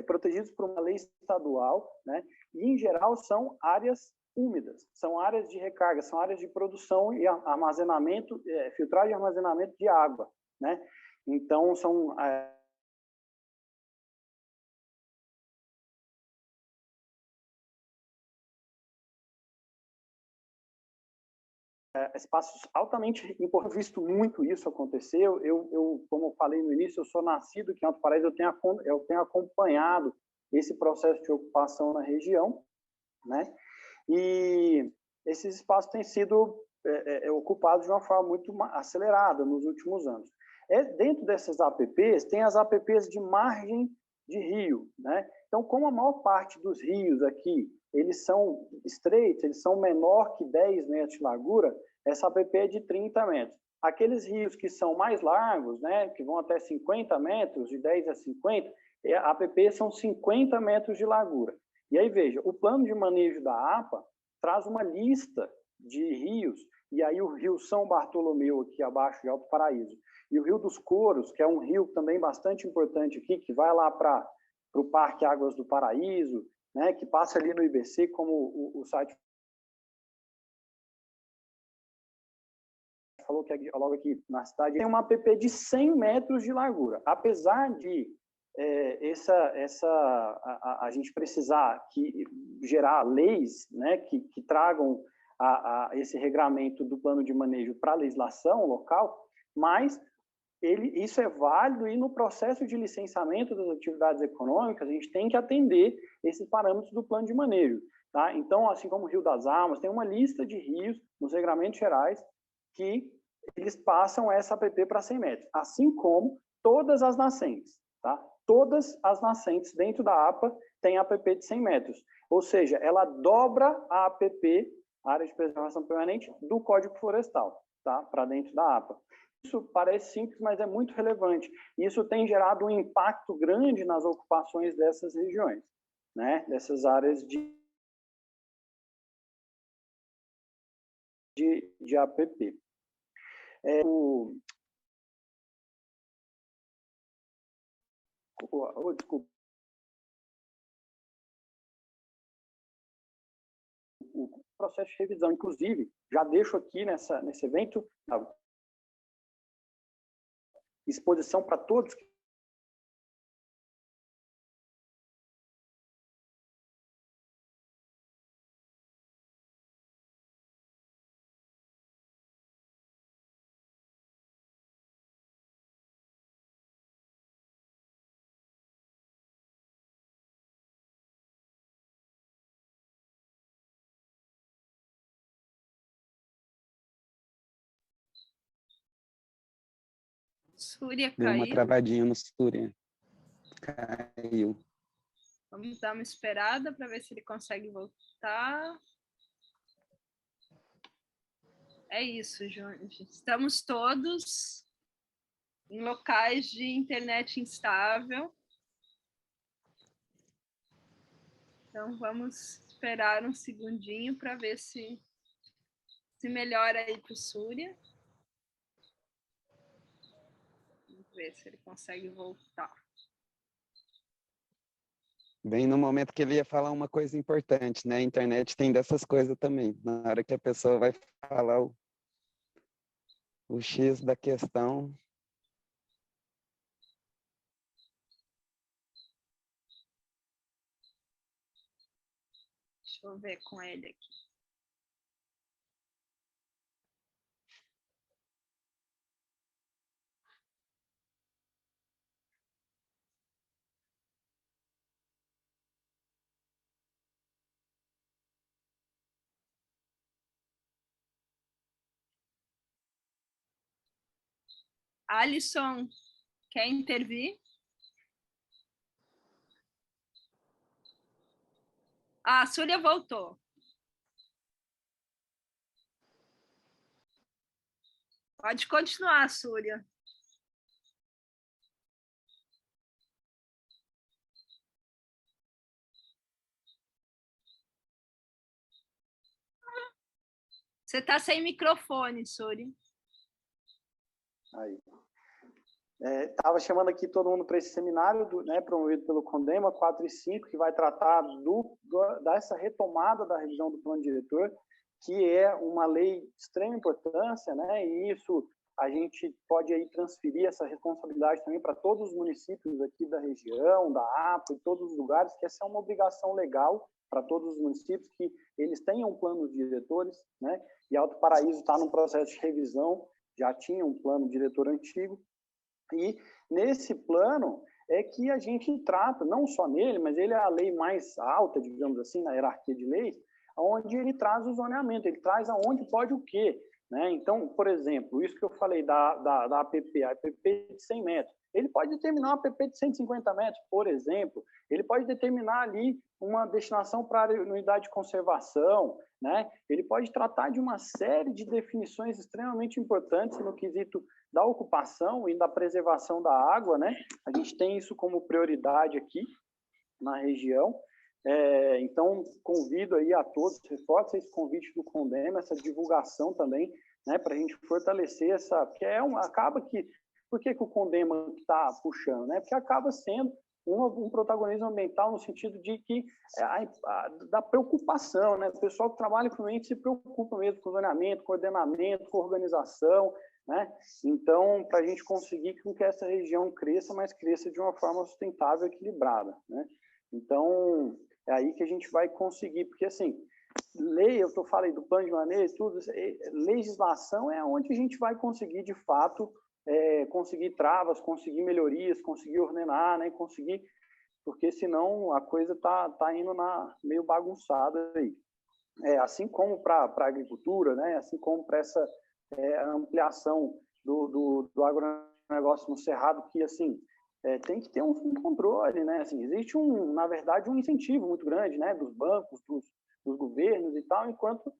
protegidos por uma lei estadual, né? E, em geral, são áreas úmidas, são áreas de recarga, são áreas de produção e armazenamento, filtragem e armazenamento de água, né? Então, são espaços altamente importantes, visto muito isso acontecer. Eu, como eu falei no início, eu sou nascido aqui em Alto Paraíso, eu tenho acompanhado esse processo de ocupação na região, né? E esses espaços têm sido ocupados de uma forma muito acelerada nos últimos anos. Dentro dessas APPs, tem as APPs de margem de rio, né? Então, como a maior parte dos rios aqui, eles são estreitos, eles são menor que 10 metros de largura, essa APP é de 30 metros. Aqueles rios que são mais largos, né, que vão até 50 metros, de 10 a 50, a APP são 50 metros de largura. E aí, veja, o plano de manejo da APA traz uma lista de rios, e aí o rio São Bartolomeu, aqui abaixo de Alto Paraíso, e o Rio dos Couros, que é um rio também bastante importante aqui, que vai lá para o Parque Águas do Paraíso, né, que passa ali no IBC, como o site falou, que é logo aqui na cidade, tem uma APP de 100 metros de largura. Apesar de a gente precisar gerar leis, né, que tragam esse regramento do plano de manejo para a legislação local, mas isso é válido, e no processo de licenciamento das atividades econômicas, a gente tem que atender esses parâmetros do plano de manejo. Tá? Então, assim como o Rio das Almas, tem uma lista de rios nos regramentos gerais que eles passam essa APP para 100 metros, assim como todas as nascentes. Tá? Todas as nascentes dentro da APA têm APP de 100 metros, ou seja, ela dobra a APP, Área de Preservação Permanente, do Código Florestal, tá? Para dentro da APA. Isso parece simples, mas é muito relevante. Isso tem gerado um impacto grande nas ocupações dessas regiões, né? Dessas áreas de APP. Desculpa. O processo de revisão, inclusive, já deixo aqui nesse evento exposição para todos que Súria Deu uma caiu. travadinha no Súria. Caiu. Vamos dar uma esperada para ver se ele consegue voltar. É isso, gente. Estamos todos em locais de internet instável. Então, vamos esperar um segundinho para ver se melhora aí para o Súria. Vamos ver se ele consegue voltar. Bem no momento que ele ia falar uma coisa importante, né? A internet tem dessas coisas também. Na hora que a pessoa vai falar o X da questão. Deixa eu ver com ele aqui. Alisson, quer intervir? Ah, a Súria voltou. Pode continuar, Súria. Você está sem microfone, Súria. Aí. Estava chamando aqui todo mundo para esse seminário, né, promovido pelo CONDEMA 4 e 5, que vai tratar dessa retomada da revisão do plano diretor, que é uma lei de extrema importância, né, e isso a gente pode aí transferir essa responsabilidade também para todos os municípios aqui da região, da APA, e todos os lugares, que essa é uma obrigação legal para todos os municípios, que eles tenham planos diretores, né, e Alto Paraíso está num processo de revisão, já tinha um plano diretor antigo, e nesse plano é que a gente trata, não só nele, mas ele é a lei mais alta, digamos assim, na hierarquia de leis, onde ele traz o zoneamento, ele traz aonde pode o quê, né? Então, por exemplo, isso que eu falei da APP, a APP de 100 metros, ele pode determinar uma APP de 150 metros, por exemplo, ele pode determinar ali uma destinação para unidade de conservação, né? Ele pode tratar de uma série de definições extremamente importantes no quesito da ocupação e da preservação da água, né? A gente tem isso como prioridade aqui na região. Então, convido aí a todos, reforço esse convite do Condema, essa divulgação também, né, para a gente fortalecer essa, porque acaba que, por que o Condema está puxando, né? Porque acaba sendo um protagonismo ambiental no sentido de que da preocupação, né? O pessoal que trabalha com o ambiente se preocupa mesmo com zoneamento, com ordenamento, com organização, né? Então, para a gente conseguir que essa região cresça, mas cresça de uma forma sustentável e equilibrada, né? Então, é aí que a gente vai conseguir, porque assim, lei, eu falei do plano de manejo, tudo, legislação é onde a gente vai conseguir, de fato, conseguir travas, conseguir melhorias, conseguir ordenar, né, conseguir, porque senão a coisa tá indo meio bagunçada aí. Assim como para a agricultura, né, assim como para essa ampliação do agronegócio no Cerrado, que assim, tem que ter um controle, né? Assim, existe na verdade, um incentivo muito grande, né, dos bancos, dos governos e tal, enquanto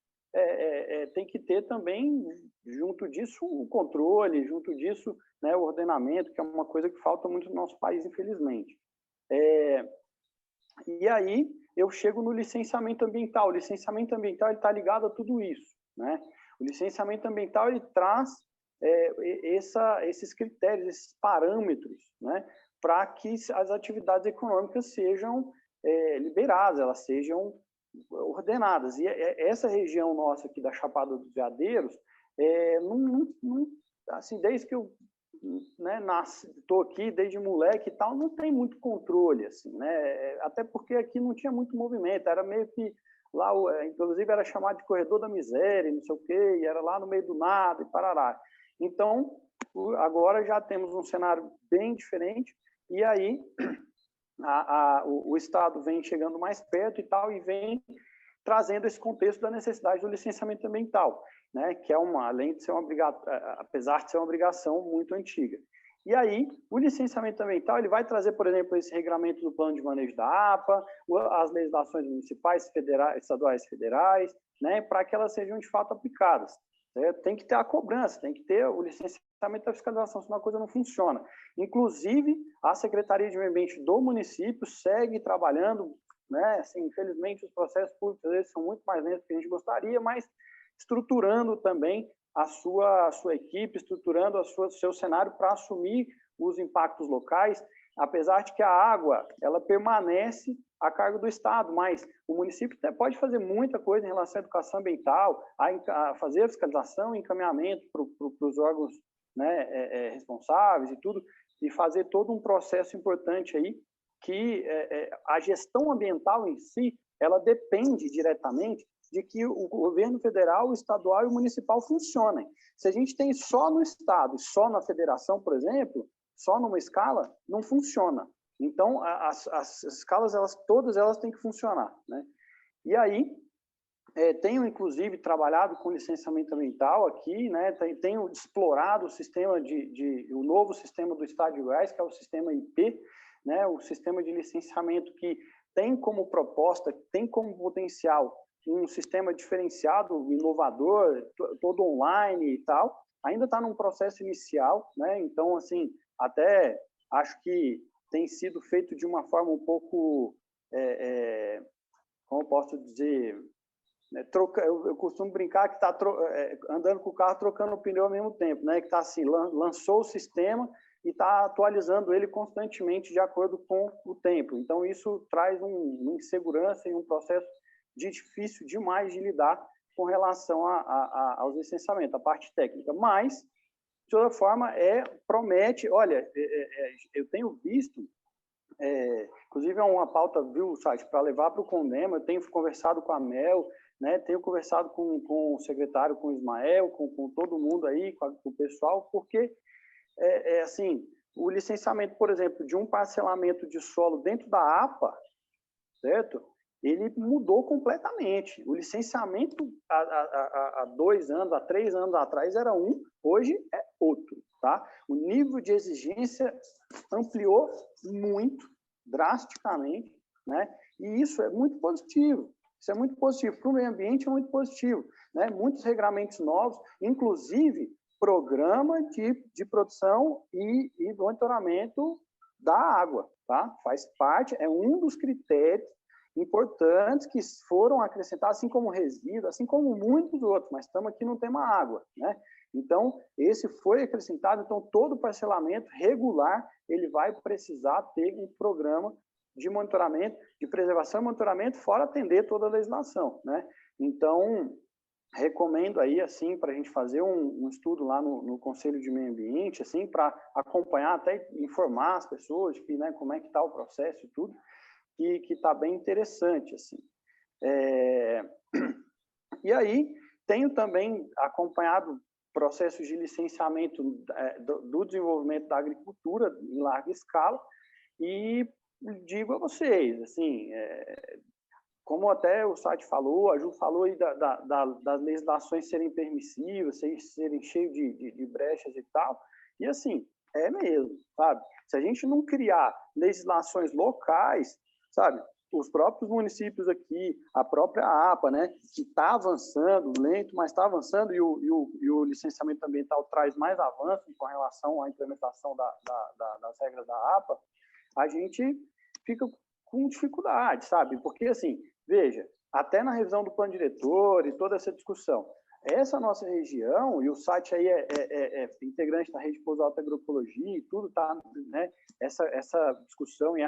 tem que ter também, junto disso, o controle, junto disso, né, o ordenamento, que é uma coisa que falta muito no nosso país, infelizmente. E aí eu chego no licenciamento ambiental. O licenciamento ambiental está ligado a tudo isso, né? O licenciamento ambiental ele traz esses critérios, esses parâmetros, né, para que as atividades econômicas sejam liberadas, elas sejam ordenadas. E essa região nossa aqui da Chapada dos Veadeiros, assim, desde que eu estou aqui, desde moleque e tal, não tem muito controle, assim, né? Até porque aqui não tinha muito movimento, era meio que lá, inclusive era chamado de corredor da miséria, não sei o quê, e era lá no meio do nada, e parará. Então, agora já temos um cenário bem diferente, e aí o Estado vem chegando mais perto e tal, e vem trazendo esse contexto da necessidade do licenciamento ambiental, né, que é além de ser apesar de ser uma obrigação muito antiga. E aí, o licenciamento ambiental ele vai trazer, por exemplo, esse regramento do plano de manejo da APA, as legislações municipais, estaduais e federais, né, para que elas sejam de fato aplicadas. Tem que ter a cobrança, tem que ter o licenciamento da fiscalização, senão a coisa não funciona. Inclusive, a Secretaria de Meio Ambiente do município segue trabalhando, né? Assim, infelizmente, os processos públicos às vezes são muito mais lentos do que a gente gostaria, mas estruturando também a sua equipe, estruturando o seu cenário para assumir os impactos locais, apesar de que a água ela permanece a cargo do Estado, mas o município pode fazer muita coisa em relação à educação ambiental, a fazer a fiscalização e encaminhamento para os órgãos, né, responsáveis e tudo, e fazer todo um processo importante aí, que a gestão ambiental em si, ela depende diretamente de que o governo federal, o estadual e o municipal funcionem. Se a gente tem só no Estado e só na federação, por exemplo, só numa escala, não funciona. Então, as escalas, todas elas têm que funcionar, né? E aí, tenho, inclusive, trabalhado com licenciamento ambiental aqui, né? Tenho explorado o sistema o novo sistema do Estado de Goiás, que é o sistema IP, né? O sistema de licenciamento que tem como proposta, tem como potencial um sistema diferenciado, inovador, todo online e tal. Ainda está num processo inicial, né? Então, assim, até acho que tem sido feito de uma forma um pouco, como eu posso dizer, eu costumo brincar que está andando com o carro trocando o pneu ao mesmo tempo, né? Que está assim, lançou o sistema e está atualizando ele constantemente de acordo com o tempo. Então, isso traz uma insegurança e um processo difícil demais de lidar com relação aos licenciamentos, a parte técnica. Mas, de toda forma, promete. Olha, eu tenho visto, inclusive é uma pauta, viu, site, para levar para o Condema. Eu tenho conversado com a Mel, né? Tenho conversado com o secretário, com o Ismael, com todo mundo aí, com o pessoal, porque assim, o licenciamento, por exemplo, de um parcelamento de solo dentro da APA, certo? ele mudou completamente. O licenciamento há 2 anos, há 3 anos atrás era um, hoje é outro, tá? O nível de exigência ampliou muito, drasticamente, né? E isso é muito positivo. Isso é muito positivo. Para o meio ambiente é muito positivo, né? Muitos regramentos novos, inclusive programa de produção e monitoramento da água, tá? Faz parte, é um dos critérios importantes que foram acrescentados, assim como resíduo, assim como muitos outros, mas estamos aqui no tema água, né? Então, esse foi acrescentado, então todo parcelamento regular, ele vai precisar ter um programa de monitoramento, de preservação e monitoramento, fora atender toda a legislação, né? Então, recomendo aí, assim, para a gente fazer um estudo lá no Conselho de Meio Ambiente, assim, para acompanhar, até informar as pessoas de que, né, como é que está o processo e tudo, que está bem interessante, assim. E aí, tenho também acompanhado processos de licenciamento do desenvolvimento da agricultura em larga escala, e digo a vocês, assim, como até o site falou, a Ju falou aí das legislações serem permissivas, serem cheias de brechas e tal, e assim, é mesmo, sabe? Se a gente não criar legislações locais, sabe? Os próprios municípios aqui, a própria APA, né, que está avançando, lento, mas está avançando, e o licenciamento ambiental traz mais avanço com relação à implementação das regras da APA, a gente fica com dificuldade, sabe? Porque, assim, veja, até na revisão do plano diretor e toda essa discussão, essa nossa região, e o site aí é integrante da Rede Pouso Alto Agroecologia e tudo, tá, né? Essa discussão e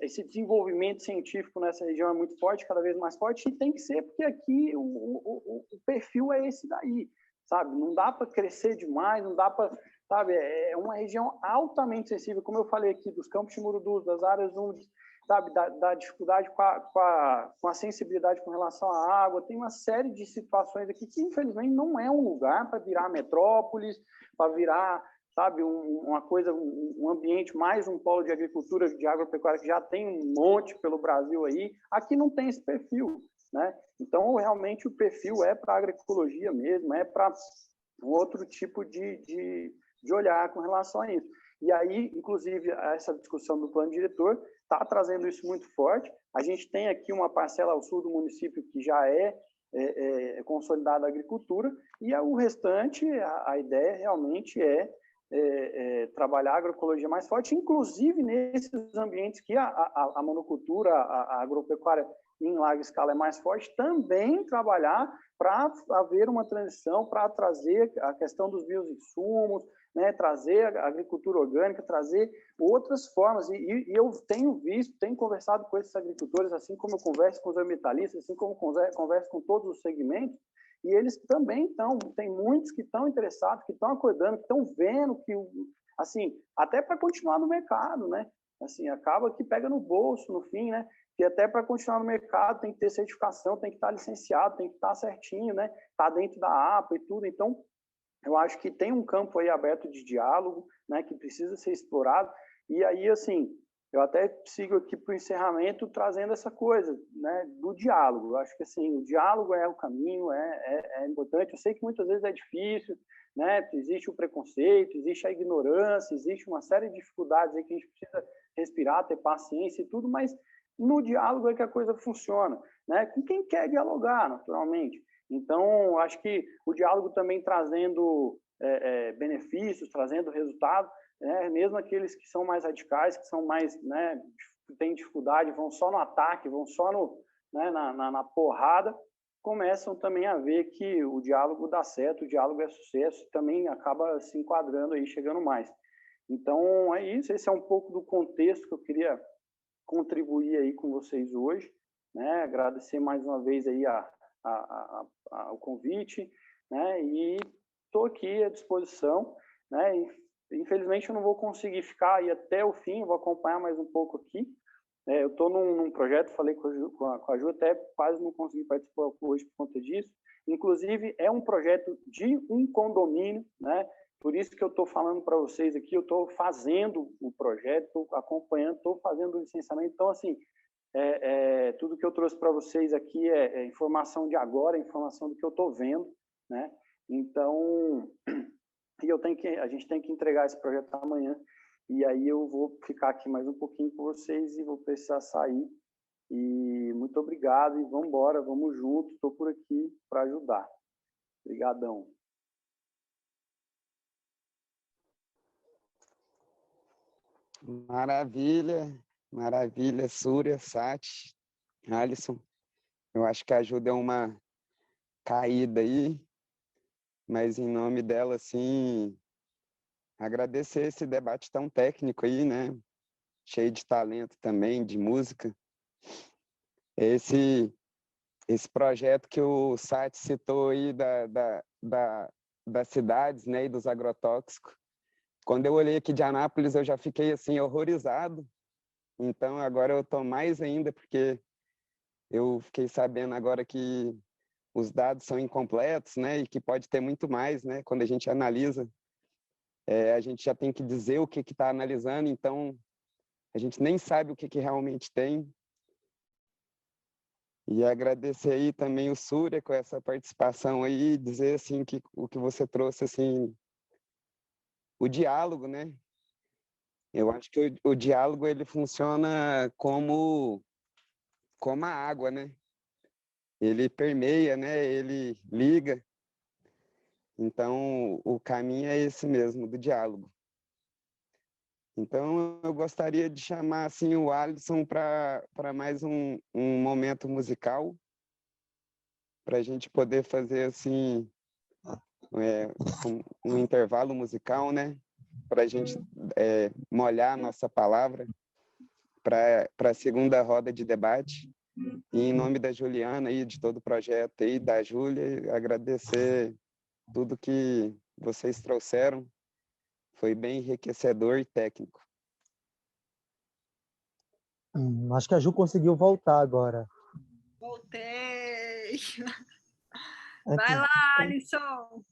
esse desenvolvimento científico nessa região é muito forte, cada vez mais forte, e tem que ser, porque aqui o perfil é esse daí, sabe? Não dá para crescer demais, não dá para, sabe? É uma região altamente sensível, como eu falei aqui, dos campos de Murudus, das áreas úmidas, sabe? Da dificuldade com a sensibilidade com relação à água, tem uma série de situações aqui que, infelizmente, não é um lugar para virar metrópolis, para virar, sabe, uma coisa, um ambiente, mais um polo de agricultura, de agropecuária, que já tem um monte pelo Brasil aí, aqui não tem esse perfil, né? Então, realmente, o perfil é para a agroecologia mesmo, é para um outro tipo de olhar com relação a isso. E aí, inclusive, essa discussão do plano diretor está trazendo isso muito forte. A gente tem aqui uma parcela ao sul do município que já é consolidada a agricultura, e o restante, a ideia realmente é trabalhar a agroecologia mais forte, inclusive nesses ambientes que a monocultura, a agropecuária em larga escala é mais forte, também trabalhar para haver uma transição, para trazer a questão dos bioinsumos, né, trazer a agricultura orgânica, trazer outras formas. E eu tenho visto, tenho conversado com esses agricultores, assim como eu converso com os ambientalistas, assim como converso com todos os segmentos, e eles também estão, tem muitos que estão interessados, que estão acordando, que estão vendo que, assim, até para continuar no mercado, né? Assim, acaba que pega no bolso, no fim, né? Que até para continuar no mercado tem que ter certificação, tem que estar licenciado, tem que estar certinho, né? Tá dentro da APA e tudo. Então, eu acho que tem um campo aí aberto de diálogo, né? Que precisa ser explorado. E aí, assim, eu até sigo aqui para o encerramento trazendo essa coisa, né, do diálogo. Eu acho que, assim, o diálogo é o caminho, é importante. Eu sei que muitas vezes é difícil, né? Existe o preconceito, existe a ignorância, existe uma série de dificuldades aí que a gente precisa respirar, ter paciência e tudo, mas no diálogo é que a coisa funciona, né? Com quem quer dialogar, naturalmente. Então, acho que o diálogo também trazendo benefícios, trazendo resultados, mesmo aqueles que são mais radicais, que são mais, né, têm dificuldade, vão só no ataque, vão só né, na porrada, começam também a ver que o diálogo dá certo, o diálogo é sucesso, também acaba se enquadrando aí, chegando mais. Então, é isso, esse é um pouco do contexto que eu queria contribuir aí com vocês hoje, né? Agradecer mais uma vez aí o convite, né? E estou aqui à disposição, né? Infelizmente eu não vou conseguir ficar aí até o fim, vou acompanhar mais um pouco aqui. Eu estou num projeto, falei com a Ju, até quase não consegui participar hoje por conta disso. Inclusive, é um projeto de um condomínio, né? Por isso que eu estou falando para vocês aqui, eu estou fazendo o projeto, estou acompanhando, estou fazendo o licenciamento. Então, assim, tudo que eu trouxe para vocês aqui é informação de agora, informação do que eu estou vendo, né? Então, a gente tem que entregar esse projeto amanhã, e aí eu vou ficar aqui mais um pouquinho com vocês e vou precisar sair. E muito obrigado, e vamos embora, vamos junto, estou por aqui para ajudar. Obrigadão. Maravilha, maravilha, Súria, Sati, Alisson. Eu acho que a Ju deu uma caída aí, mas em nome dela, assim, agradecer esse debate tão técnico aí, né? Cheio de talento também, de música. Esse projeto que o Sati citou aí das cidades, né, e dos agrotóxicos. Quando eu olhei aqui de Anápolis, eu já fiquei assim horrorizado. Então agora eu estou mais ainda, porque eu fiquei sabendo agora que os dados são incompletos, né, e que pode ter muito mais, né? Quando a gente analisa, a gente já tem que dizer o que está analisando, então a gente nem sabe o que realmente tem. E agradecer aí também o Súria com essa participação aí, dizer assim que o que você trouxe assim, o diálogo, né? Eu acho que o diálogo ele funciona como a água, né? Ele permeia, né? Ele liga. Então, o caminho é esse mesmo, do diálogo. Então, eu gostaria de chamar assim o Alisson para mais um momento musical, para a gente poder fazer assim um intervalo musical, né? Para a gente molhar a nossa palavra para a segunda roda de debate. E em nome da Juliana e de todo o projeto aí, da Júlia, agradecer tudo que vocês trouxeram. Foi bem enriquecedor e técnico. Acho que a Ju conseguiu voltar agora. Voltei! Vai lá, Alisson!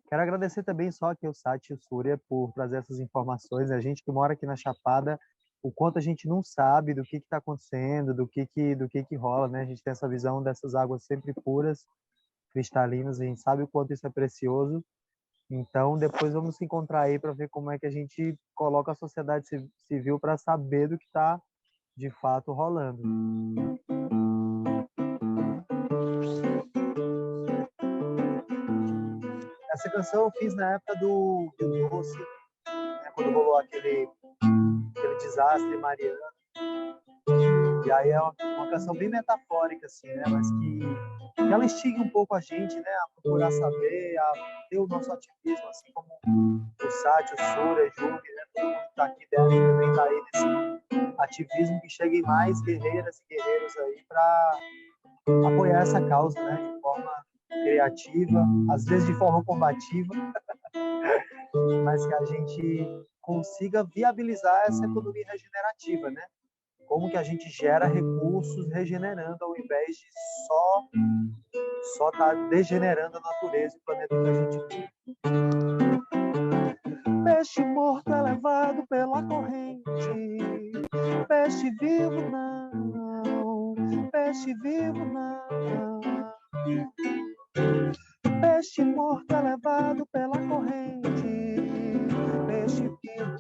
Quero agradecer também só aqui ao Sati e o Súria por trazer essas informações. A gente que mora aqui na Chapada, o quanto a gente não sabe do que está acontecendo, do que rola, né? A gente tem essa visão dessas águas sempre puras, cristalinas, a gente sabe o quanto isso é precioso. Então, depois vamos se encontrar aí para ver como é que a gente coloca a sociedade civil para saber do que está de fato rolando. Essa canção eu fiz na época do Doce, né, quando rolou aquele desastre mariano. E aí é uma canção bem metafórica, assim, né? Mas que ela instiga um pouco a gente, né? A procurar saber, a ter o nosso ativismo, assim como o Sati, o Súria, a Júlia, né? Todo mundo que está aqui dentro também está aí nesse ativismo que chegue mais guerreiras e guerreiros aí para apoiar essa causa, né? De forma criativa, às vezes de forma combativa, mas que a gente consiga viabilizar essa economia regenerativa, né? Como que a gente gera recursos regenerando ao invés de só tá degenerando a natureza e o planeta que a gente vive. Peixe morto é levado pela corrente, peixe vivo não, peixe vivo não. Peixe morto é levado pela corrente, peixe vivo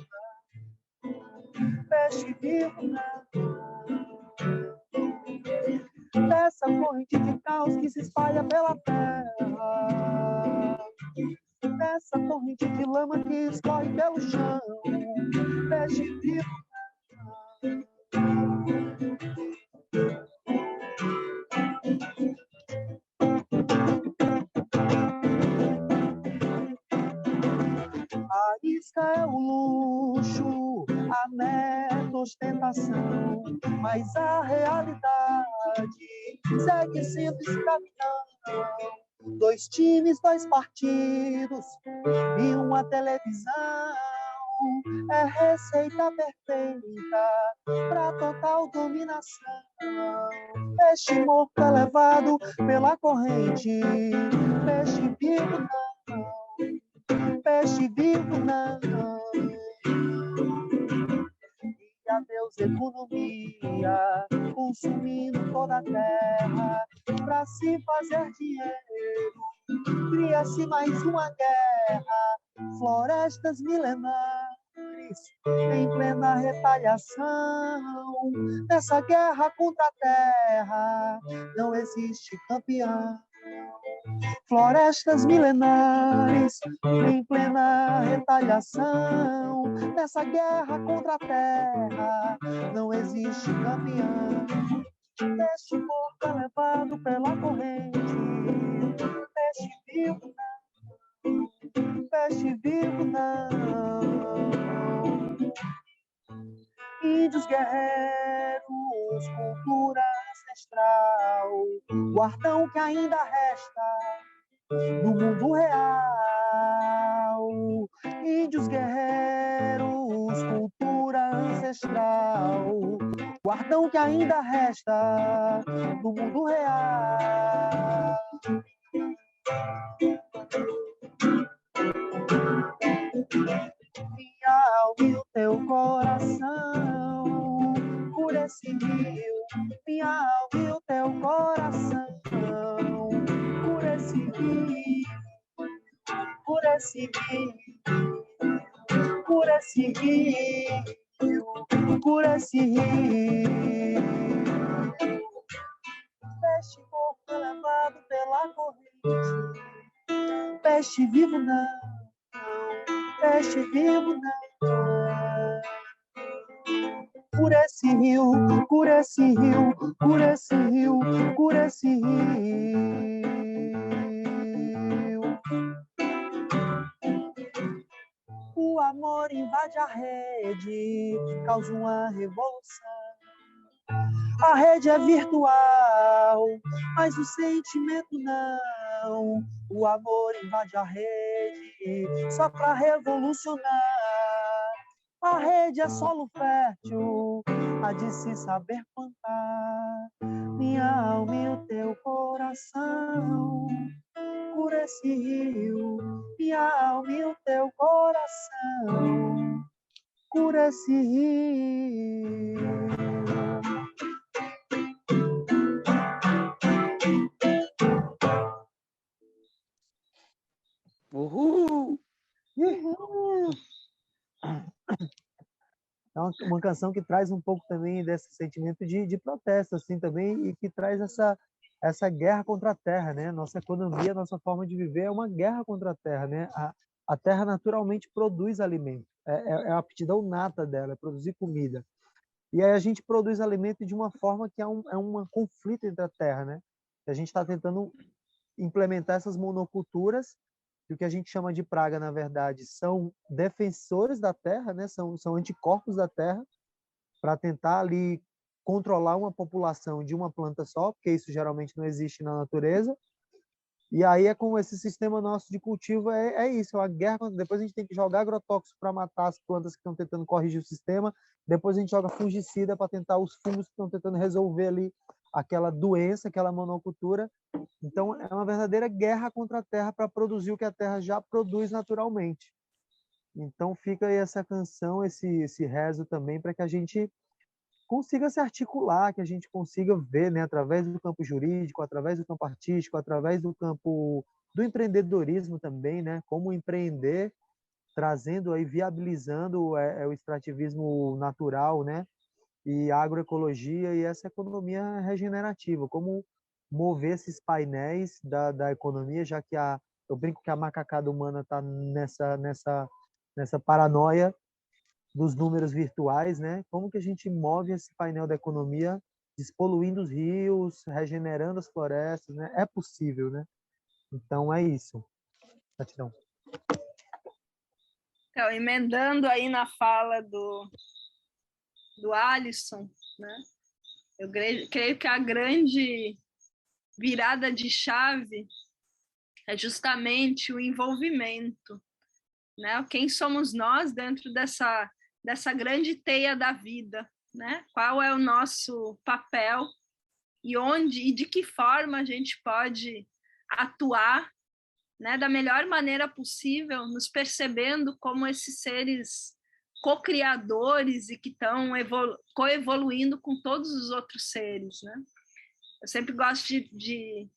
não, peixe vivo não. Dessa corrente de caos que se espalha pela terra, dessa corrente de lama que escorre pelo chão, peixe vivo não. A isca é o luxo, a meta ostentação, mas a realidade segue sendo escravidão. 2 times, 2 partidos e uma televisão é receita perfeita para total dominação. Peixe morto é levado pela corrente, peixe vivo não, peixe vivo não. E adeus economia, consumindo toda a terra para se fazer dinheiro. Cria-se mais uma guerra, florestas milenares em plena retaliação. Nessa guerra contra a terra não existe campeão. Florestas milenares em plena retaliação. Nessa guerra contra a terra não existe campeão. Peixe morto é levado pela corrente, peixe vivo não, peixe vivo não. Índios guerreiros, cultura ancestral, guardam o que ainda resta do mundo real. Índios guerreiros, cultura ancestral, guardam o que ainda resta do mundo real. Minha alma e o teu coração, por esse rio, minha alma e o teu coração, por esse rio, por esse rio, por esse rio, por esse rio. Peixe morto levado pela corrente, peixe vivo não, peixe vivo não. Por esse rio, por esse rio, por esse rio, por esse rio. O amor invade a rede, causa uma revolução. A rede é virtual, mas o sentimento não. O amor invade a rede só para revolucionar. A rede é solo fértil, há de se saber plantar. Minha alma e o teu coração, por esse rio. Minha alma e o teu coração, por esse rio. Uhul! Uhul! É uma canção que traz um pouco também desse sentimento de protesto, assim, também, e que traz essa guerra contra a terra, né? Nossa economia, nossa forma de viver é uma guerra contra a terra, né? A terra naturalmente produz alimento, é a aptidão nata dela, é produzir comida. E aí a gente produz alimento de uma forma que é um conflito entre a terra, né? A gente está tentando implementar essas monoculturas, que o que a gente chama de praga, na verdade, são defensores da terra, né? São anticorpos da terra, para tentar ali controlar uma população de uma planta só, porque isso geralmente não existe na natureza. E aí é com esse sistema nosso de cultivo, é isso, é a guerra. Depois a gente tem que jogar agrotóxico para matar as plantas que estão tentando corrigir o sistema, depois a gente joga fungicida para tentar os fungos que estão tentando resolver ali aquela doença, aquela monocultura. Então é uma verdadeira guerra contra a terra para produzir o que a terra já produz naturalmente. Então fica aí essa canção, esse rezo também, para que a gente consiga se articular, que a gente consiga ver, né, através do campo jurídico, através do campo artístico, através do campo do empreendedorismo também, né, como empreender, trazendo aí, viabilizando o extrativismo natural, né, e a agroecologia e essa economia regenerativa, como mover esses painéis da economia, já que eu brinco que a macacada humana está nessa paranoia dos números virtuais, né? Como que a gente move esse painel da economia, despoluindo os rios, regenerando as florestas, né? É possível, né? Então é isso. Gratidão. Então, emendando aí na fala do Alisson, né? Eu creio que a grande virada de chave é justamente o envolvimento né? Quem somos nós dentro dessa grande teia da vida, né? Qual é o nosso papel e onde e de que forma a gente pode atuar, né, da melhor maneira possível, nos percebendo como esses seres co-criadores e que estão coevoluindo com todos os outros seres, né? Eu sempre gosto de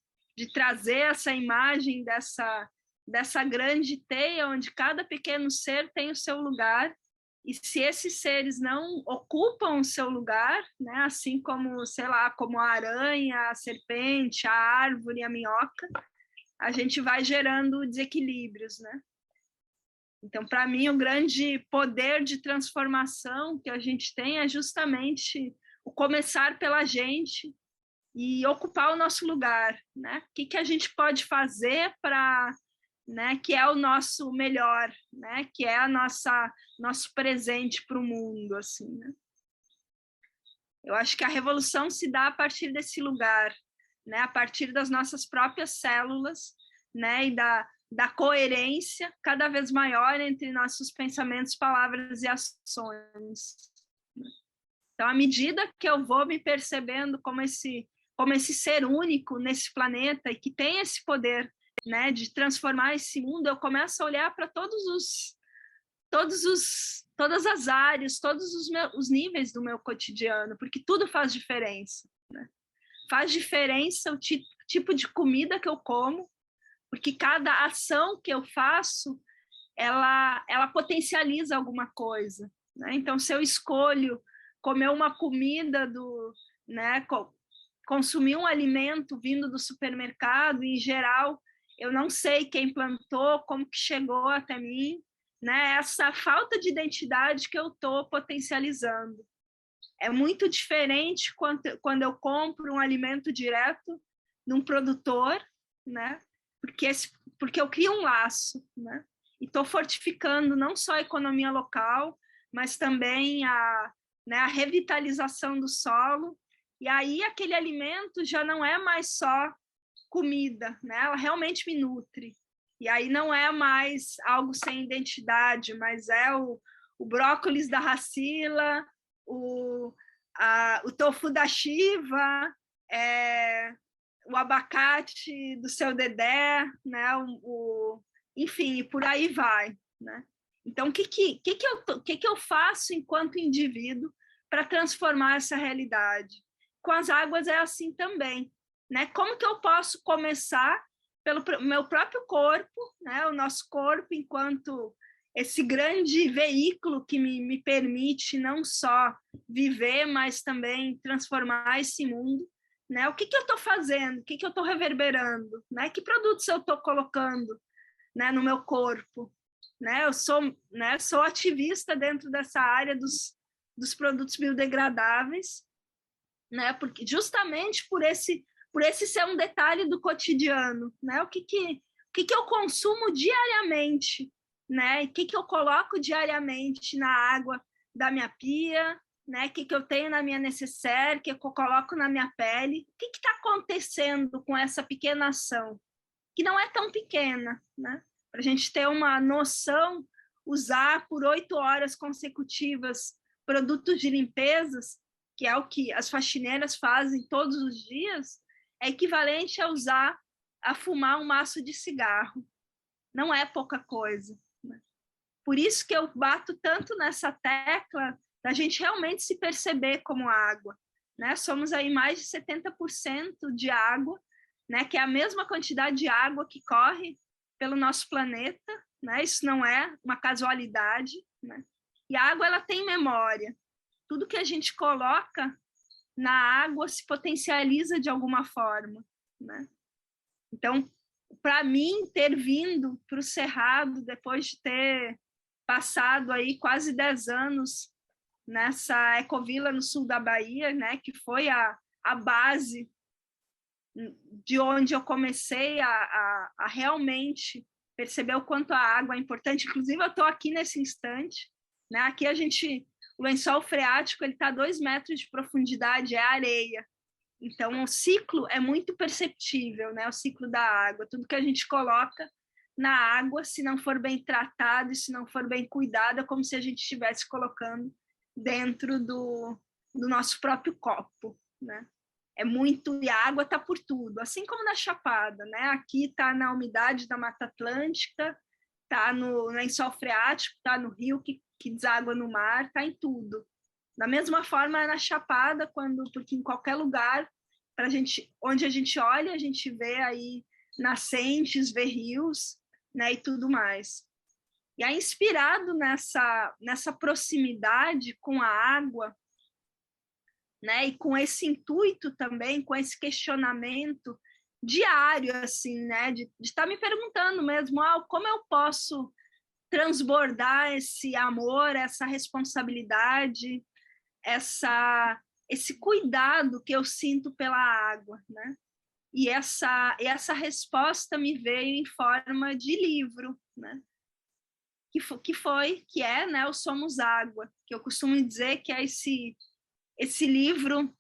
trazer essa imagem dessa grande teia onde cada pequeno ser tem o seu lugar, e se esses seres não ocupam o seu lugar, né, assim como, sei lá, como a aranha, a serpente, a árvore, a minhoca, a gente vai gerando desequilíbrios, né? Então, para mim, o grande poder de transformação que a gente tem é justamente o começar pela gente e ocupar o nosso lugar, né? O que a gente pode fazer para, né, que é o nosso melhor, né? Que é a nosso presente para o mundo, assim, né? Eu acho que a revolução se dá a partir desse lugar, né? A partir das nossas próprias células, né? E da coerência cada vez maior entre nossos pensamentos, palavras e ações. Então, à medida que eu vou me percebendo como esse ser único nesse planeta e que tem esse poder, né, de transformar esse mundo, eu começo a olhar para todas as áreas, todos os níveis do meu cotidiano, porque tudo faz diferença, né? Faz diferença o tipo de comida que eu como, porque cada ação que eu faço, ela potencializa alguma coisa, né? Então, se eu escolho comer uma comida né, consumir um alimento vindo do supermercado, em geral, eu não sei quem plantou, como que chegou até mim, né? Essa falta de identidade que eu estou potencializando. É muito diferente quando eu compro um alimento direto num produtor, né? Porque eu crio um laço, né? E estou fortificando não só a economia local, mas também né, a revitalização do solo. E aí aquele alimento já não é mais só comida, né? Ela realmente me nutre. E aí não é mais algo sem identidade, mas é o brócolis da Racila, o tofu da Shiva, o abacate do seu Dedé, né? Enfim, por aí vai, né? Então, o que eu faço enquanto indivíduo para transformar essa realidade? Com as águas é assim também, né? Como que eu posso começar pelo meu próprio corpo, né? O nosso corpo enquanto esse grande veículo que me permite não só viver, mas também transformar esse mundo, né? O que eu estou fazendo? O que eu estou reverberando? Né? Que produtos eu estou colocando, né, no meu corpo? Né? Eu sou ativista dentro dessa área dos produtos biodegradáveis, né? Porque justamente por esse ser um detalhe do cotidiano, né? O que eu consumo diariamente, né? E o que eu coloco diariamente na água da minha pia, né? O que eu tenho na minha necessaire, o que eu coloco na minha pele? O que está acontecendo com essa pequena ação? Que não é tão pequena, né? Para a gente ter uma noção, usar por 8 horas consecutivas produtos de limpezas, que é o que as faxineiras fazem todos os dias, é equivalente a fumar um maço de cigarro. Não é pouca coisa, né? Por isso que eu bato tanto nessa tecla da gente realmente se perceber como água, né? Somos aí mais de 70% de água, né? Que é a mesma quantidade de água que corre pelo nosso planeta, né? Isso não é uma casualidade, né? E a água, ela tem memória. Tudo que a gente coloca na água se potencializa de alguma forma, né? Então, para mim, ter vindo para o Cerrado, depois de ter passado aí quase 10 anos nessa ecovila no sul da Bahia, né, que foi a base de onde eu comecei a realmente perceber o quanto a água é importante. Inclusive, eu estou aqui nesse instante, né? Aqui o lençol freático está a 2 metros de profundidade, é areia. Então, o ciclo é muito perceptível, né? O ciclo da água. Tudo que a gente coloca na água se não for bem tratado e se não for bem cuidada, como se a gente estivesse colocando dentro do nosso próprio copo, né? É muito, e a água está por tudo, assim como na Chapada, né? Aqui está na umidade da Mata Atlântica, está no lençol freático, está no rio que deságua no mar, está em tudo. Da mesma forma na Chapada, porque em qualquer lugar, onde a gente olha, a gente vê aí nascentes, vê rios, né, e tudo mais. E aí, inspirado nessa proximidade com a água, né, e com esse intuito também, com esse questionamento diário, assim, né, de estar me perguntando mesmo, como eu posso transbordar esse amor, essa responsabilidade, esse cuidado que eu sinto pela água, né? E essa resposta me veio em forma de livro, né? Que é, né, o Somos Água, que eu costumo dizer que é esse livro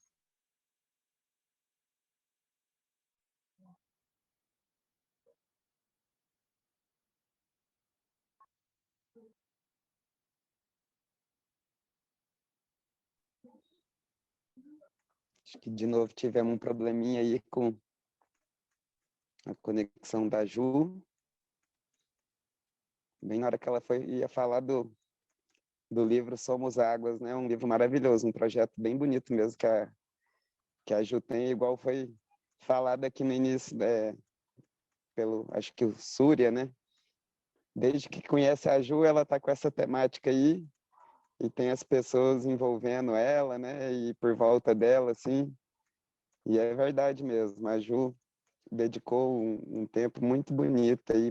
Acho que de novo tivemos um probleminha aí com a conexão da Ju. Bem na hora que ela ia falar do livro Somos Águas, né? Um livro maravilhoso, um projeto bem bonito mesmo que a Ju tem, igual foi falado aqui no início, acho que o Súria, né? Desde que conhece a Ju, ela está com essa temática aí, e tem as pessoas envolvendo ela, né? E por volta dela, assim. E é verdade mesmo, a Ju dedicou um tempo muito bonito aí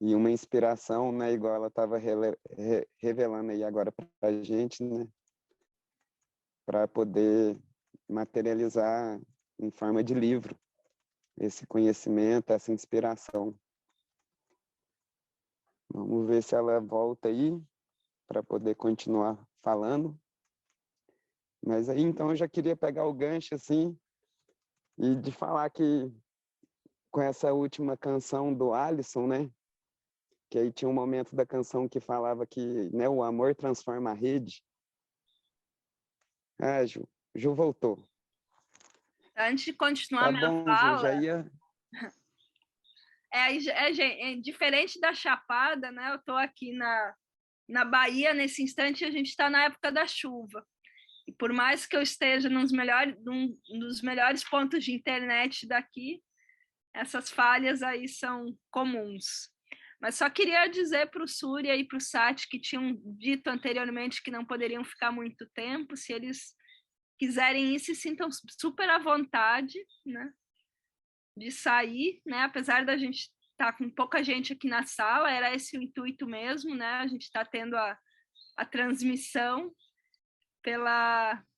e uma inspiração, né? Igual ela estava revelando aí agora para a gente, né? Para poder materializar em forma de livro esse conhecimento, essa inspiração. Vamos ver se ela volta aí para poder continuar falando. Mas aí, então, eu já queria pegar o gancho, assim, e de falar que com essa última canção do Alisson, né? Que aí tinha um momento da canção que falava que, né, o amor transforma a rede. Ah, Ju voltou. Antes de continuar Tá minha bom, Ju, já fala, ia... diferente da Chapada, né? Eu estou aqui na Bahia, nesse instante, a gente está na época da chuva. E por mais que eu esteja num dos melhores pontos de internet daqui, essas falhas aí são comuns. Mas só queria dizer para o Súria e para o Sati, que tinham dito anteriormente que não poderiam ficar muito tempo, se eles quiserem ir, se sintam super à vontade, né, de sair, né, apesar da gente estar com pouca gente aqui na sala, era esse o intuito mesmo, né, a gente está tendo a transmissão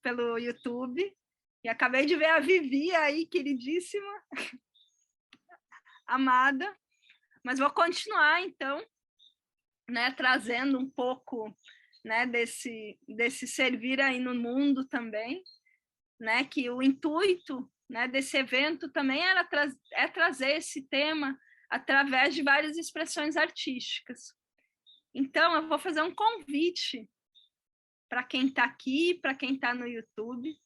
pelo YouTube, e acabei de ver a Vivi aí, queridíssima, amada, mas vou continuar, então, né, trazendo um pouco, né, desse servir aí no mundo também, né, que o intuito, né, desse evento também é trazer esse tema através de várias expressões artísticas. Então, eu vou fazer um convite para quem está aqui, para quem está no YouTube,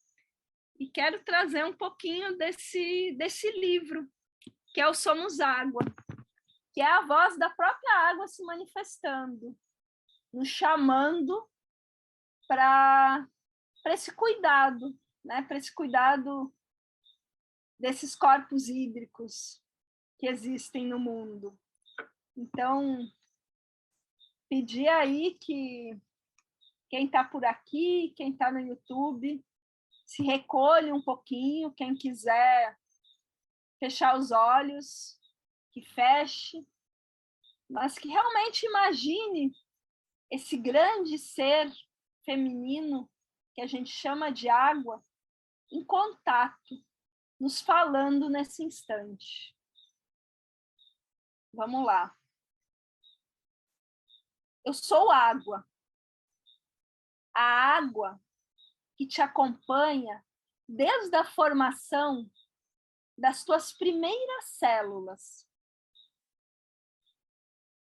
e quero trazer um pouquinho desse livro, que é o Somos Água, que é a voz da própria água se manifestando, nos chamando para esse cuidado, né? Para esse cuidado desses corpos hídricos que existem no mundo. Então, pedir aí que quem está por aqui, quem está no YouTube, se recolhe um pouquinho, quem quiser fechar os olhos, que feche, mas que realmente imagine esse grande ser feminino que a gente chama de água em contato, nos falando nesse instante. Vamos lá. Eu sou água. A água que te acompanha desde a formação das tuas primeiras células,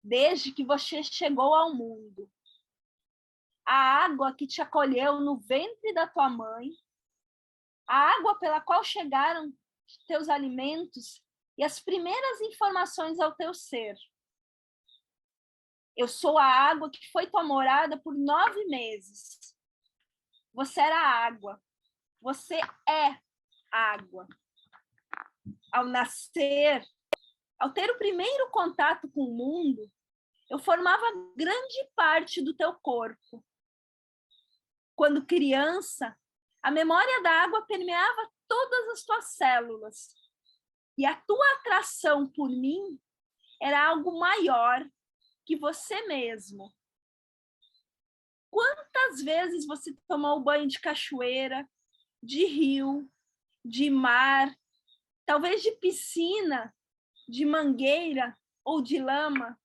desde que você chegou ao mundo. A água que te acolheu no ventre da tua mãe, a água pela qual chegaram teus alimentos e as primeiras informações ao teu ser. Eu sou a água que foi tua morada por 9 meses. Você era água. Você é água. Ao nascer, ao ter o primeiro contato com o mundo, eu formava grande parte do teu corpo. Quando criança, a memória da água permeava todas as tuas células. E a tua atração por mim era algo maior que você mesmo. Quantas vezes você tomou banho de cachoeira, de rio, de mar, talvez de piscina, de mangueira ou de lama?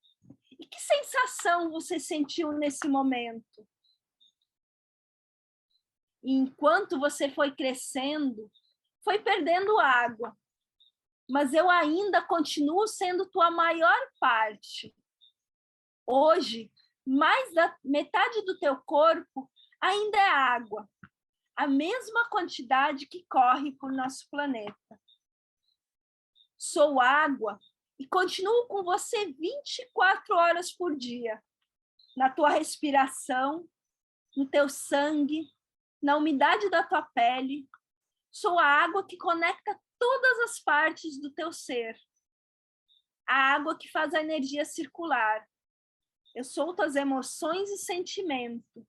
E que sensação você sentiu nesse momento? E enquanto você foi crescendo, foi perdendo água, mas eu ainda continuo sendo tua maior parte. Hoje, mais da metade do teu corpo ainda é água, a mesma quantidade que corre por nosso planeta. Sou água e continuo com você 24 horas por dia, na tua respiração, no teu sangue, na umidade da tua pele. Sou a água que conecta todas as partes do teu ser. A água que faz a energia circular. Eu sou tuas emoções e sentimento.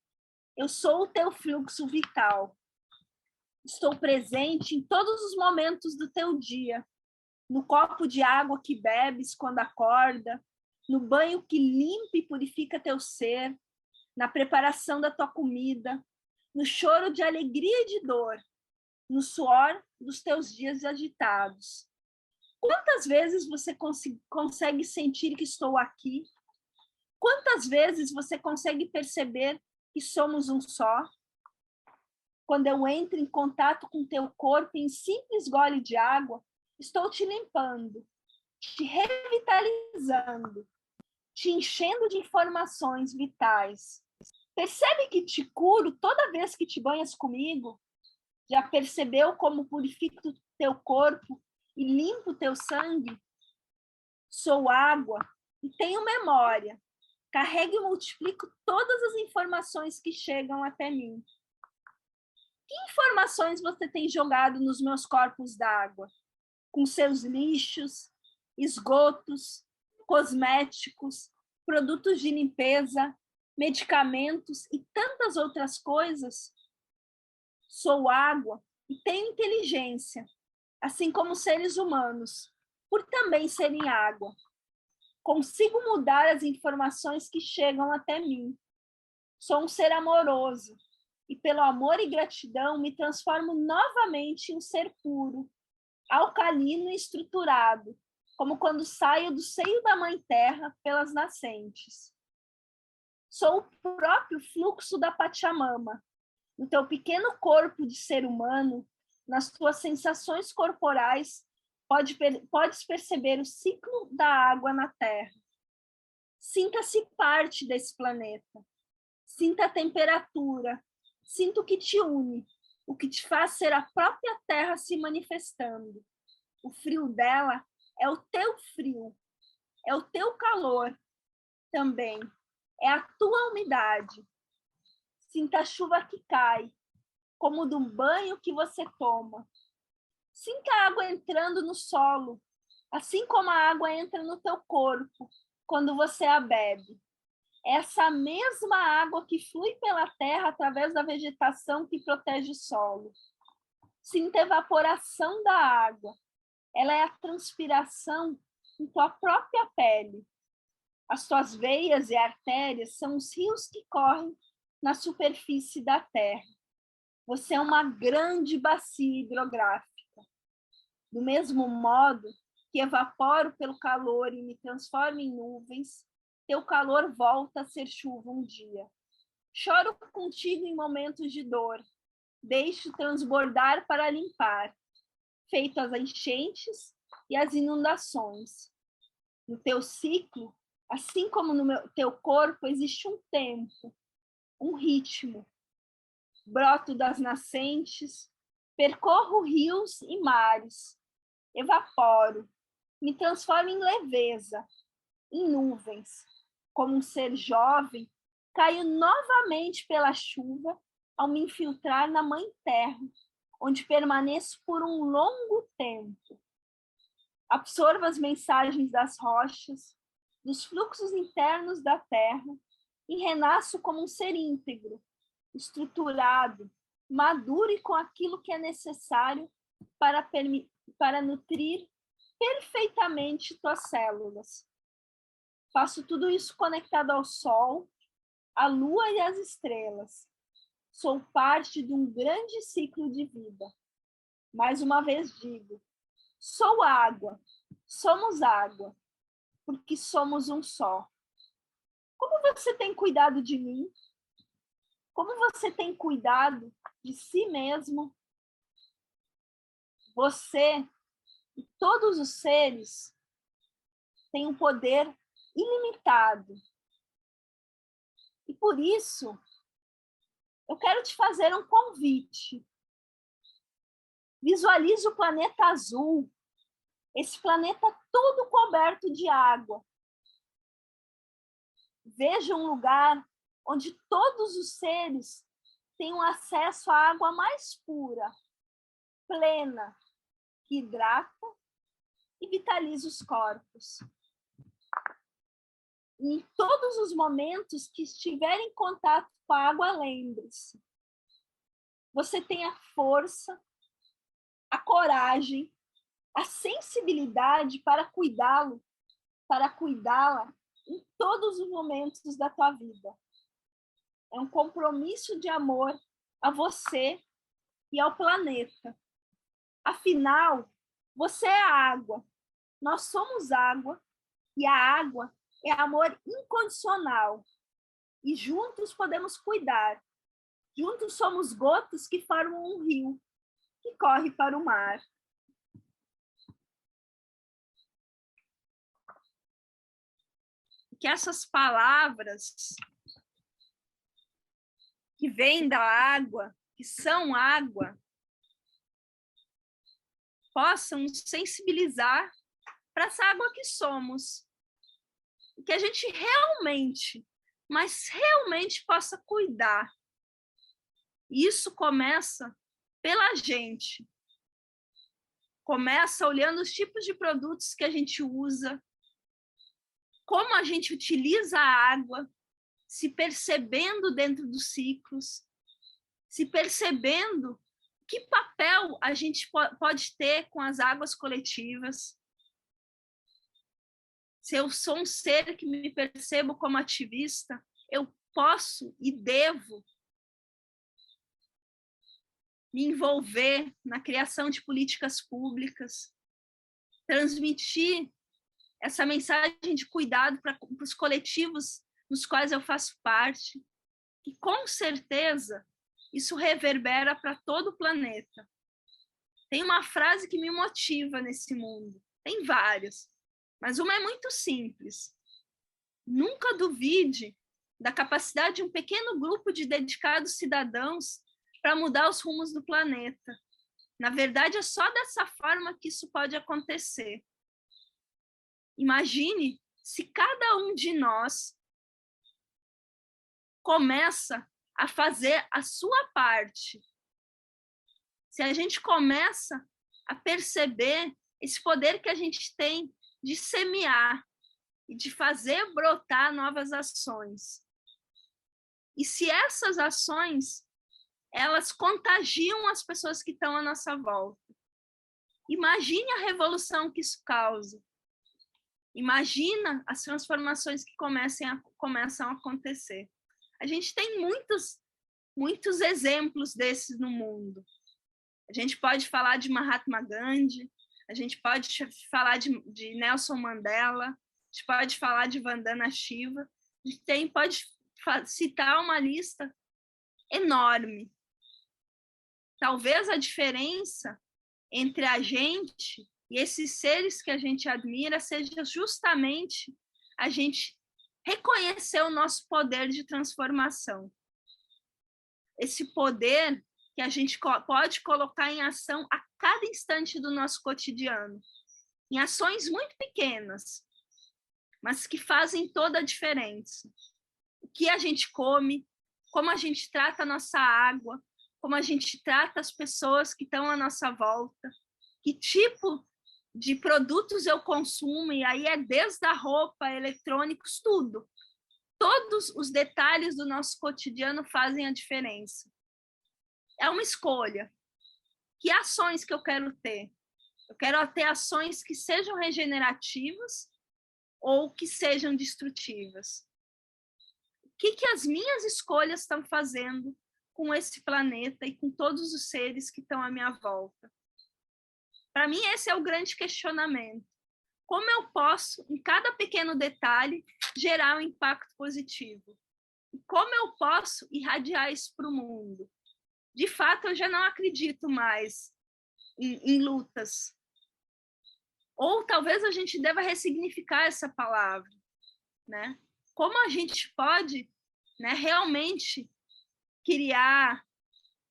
Eu sou o teu fluxo vital. Estou presente em todos os momentos do teu dia. No copo de água que bebes quando acorda, no banho que limpa e purifica teu ser, na preparação da tua comida, no choro de alegria e de dor, no suor dos teus dias agitados. Quantas vezes você consegue sentir que estou aqui? Quantas vezes você consegue perceber que somos um só? Quando eu entro em contato com teu corpo em simples gole de água, estou te limpando, te revitalizando, te enchendo de informações vitais. Percebe que te curo toda vez que te banhas comigo? Já percebeu como purifico o teu corpo e limpo o teu sangue? Sou água e tenho memória. Carrego e multiplico todas as informações que chegam até mim. Que informações você tem jogado nos meus corpos d'água? Com seus lixos, esgotos, cosméticos, produtos de limpeza, medicamentos e tantas outras coisas? Sou água e tenho inteligência, assim como seres humanos, por também serem água. Consigo mudar as informações que chegam até mim. Sou um ser amoroso e, pelo amor e gratidão, me transformo novamente em um ser puro, alcalino e estruturado, como quando saio do seio da Mãe Terra pelas nascentes. Sou o próprio fluxo da Pachamama. No teu pequeno corpo de ser humano, nas tuas sensações corporais, podes perceber o ciclo da água na Terra. Sinta-se parte desse planeta. Sinta a temperatura. Sinta o que te une, o que te faz ser a própria Terra se manifestando. O frio dela é o teu frio, é o teu calor também, é a tua umidade. Sinta a chuva que cai, como do banho que você toma. Sinta a água entrando no solo, assim como a água entra no teu corpo quando você a bebe. Essa mesma água que flui pela terra através da vegetação que protege o solo. Sinta a evaporação da água. Ela é a transpiração em tua própria pele. As tuas veias e artérias são os rios que correm na superfície da terra. Você é uma grande bacia hidrográfica. Do mesmo modo que evaporo pelo calor e me transformo em nuvens, teu calor volta a ser chuva um dia. Choro contigo em momentos de dor. Deixo transbordar para limpar, feito as enchentes e as inundações. No teu ciclo, Assim como no teu corpo existe um tempo, um ritmo. Broto das nascentes, percorro rios e mares, evaporo, me transformo em leveza, em nuvens. Como um ser jovem, caio novamente pela chuva ao me infiltrar na Mãe Terra, onde permaneço por um longo tempo. Absorvo as mensagens das rochas, dos fluxos internos da Terra e renasço como um ser íntegro, estruturado, maduro e com aquilo que é necessário para nutrir perfeitamente tuas células. Faço tudo isso conectado ao Sol, à Lua e às estrelas. Sou parte de um grande ciclo de vida. Mais uma vez digo, sou água, somos água, porque somos um só. Como você tem cuidado de mim? Como você tem cuidado de si mesmo? Você e todos os seres têm um poder ilimitado. E por isso, eu quero te fazer um convite. Visualize o planeta azul, esse planeta todo coberto de água. Veja um lugar onde todos os seres tenham acesso à água mais pura, plena, que hidrata e vitaliza os corpos. Em todos os momentos que estiver em contato com a água, lembre-se, você tem a força, a coragem, a sensibilidade para cuidá-lo, para cuidá-la em todos os momentos da tua vida. É um compromisso de amor a você e ao planeta. Afinal, você é água, nós somos água, e a água é amor incondicional. E juntos podemos cuidar. Juntos somos gotas que formam um rio que corre para o mar. Que essas palavras que vêm da água, que são água, possam nos sensibilizar para essa água que somos. E que a gente realmente, mas realmente possa cuidar. Isso começa pela gente. Começa olhando os tipos de produtos que a gente usa, como a gente utiliza a água, se percebendo dentro dos ciclos, se percebendo que papel a gente pode ter com as águas coletivas. Se eu sou um ser que me percebo como ativista, eu posso e devo me envolver na criação de políticas públicas, transmitir essa mensagem de cuidado para os coletivos nos quais eu faço parte, e com certeza isso reverbera para todo o planeta. Tem uma frase que me motiva nesse mundo, tem várias, mas uma é muito simples. Nunca duvide da capacidade de um pequeno grupo de dedicados cidadãos para mudar os rumos do planeta. Na verdade, é só dessa forma que isso pode acontecer. Imagine se cada um de nós começa a fazer a sua parte. Se a gente começa a perceber esse poder que a gente tem de semear e de fazer brotar novas ações. E se essas ações, elas contagiam as pessoas que estão à nossa volta. Imagine a revolução que isso causa. Imagina as transformações que começam a acontecer. A gente tem muitos exemplos desses no mundo. A gente pode falar de Mahatma Gandhi, a gente pode falar de Nelson Mandela, a gente pode falar de Vandana Shiva, a gente pode citar uma lista enorme. Talvez a diferença entre a gente e esses seres que a gente admira seja justamente a gente reconhecer o nosso poder de transformação. Esse poder que a gente pode colocar em ação a cada instante do nosso cotidiano, em ações muito pequenas, mas que fazem toda a diferença. O que a gente come, como a gente trata a nossa água, como a gente trata as pessoas que estão à nossa volta, que tipo de produtos eu consumo, e aí é desde a roupa, eletrônicos, tudo. Todos os detalhes do nosso cotidiano fazem a diferença. É uma escolha. Que ações que eu quero ter? Eu quero ter ações que sejam regenerativas ou que sejam destrutivas. O que as minhas escolhas estão fazendo com esse planeta e com todos os seres que estão à minha volta? Para mim, esse é o grande questionamento. Como eu posso, em cada pequeno detalhe, gerar um impacto positivo? E como eu posso irradiar isso para o mundo? De fato, eu já não acredito mais em lutas. Ou talvez a gente deva ressignificar essa palavra, né? Como a gente pode, né, realmente criar,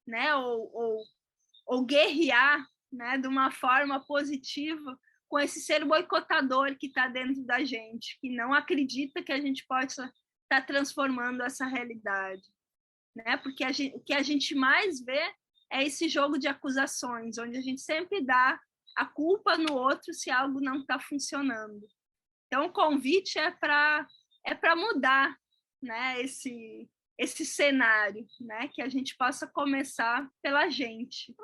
né, ou guerrear, né, de uma forma positiva com esse ser boicotador que está dentro da gente, que não acredita que a gente possa estar transformando essa realidade, né? Porque o que a gente mais vê é esse jogo de acusações, onde a gente sempre dá a culpa no outro se algo não está funcionando. Então, o convite é para mudar, né, esse cenário, né, que a gente possa começar pela gente.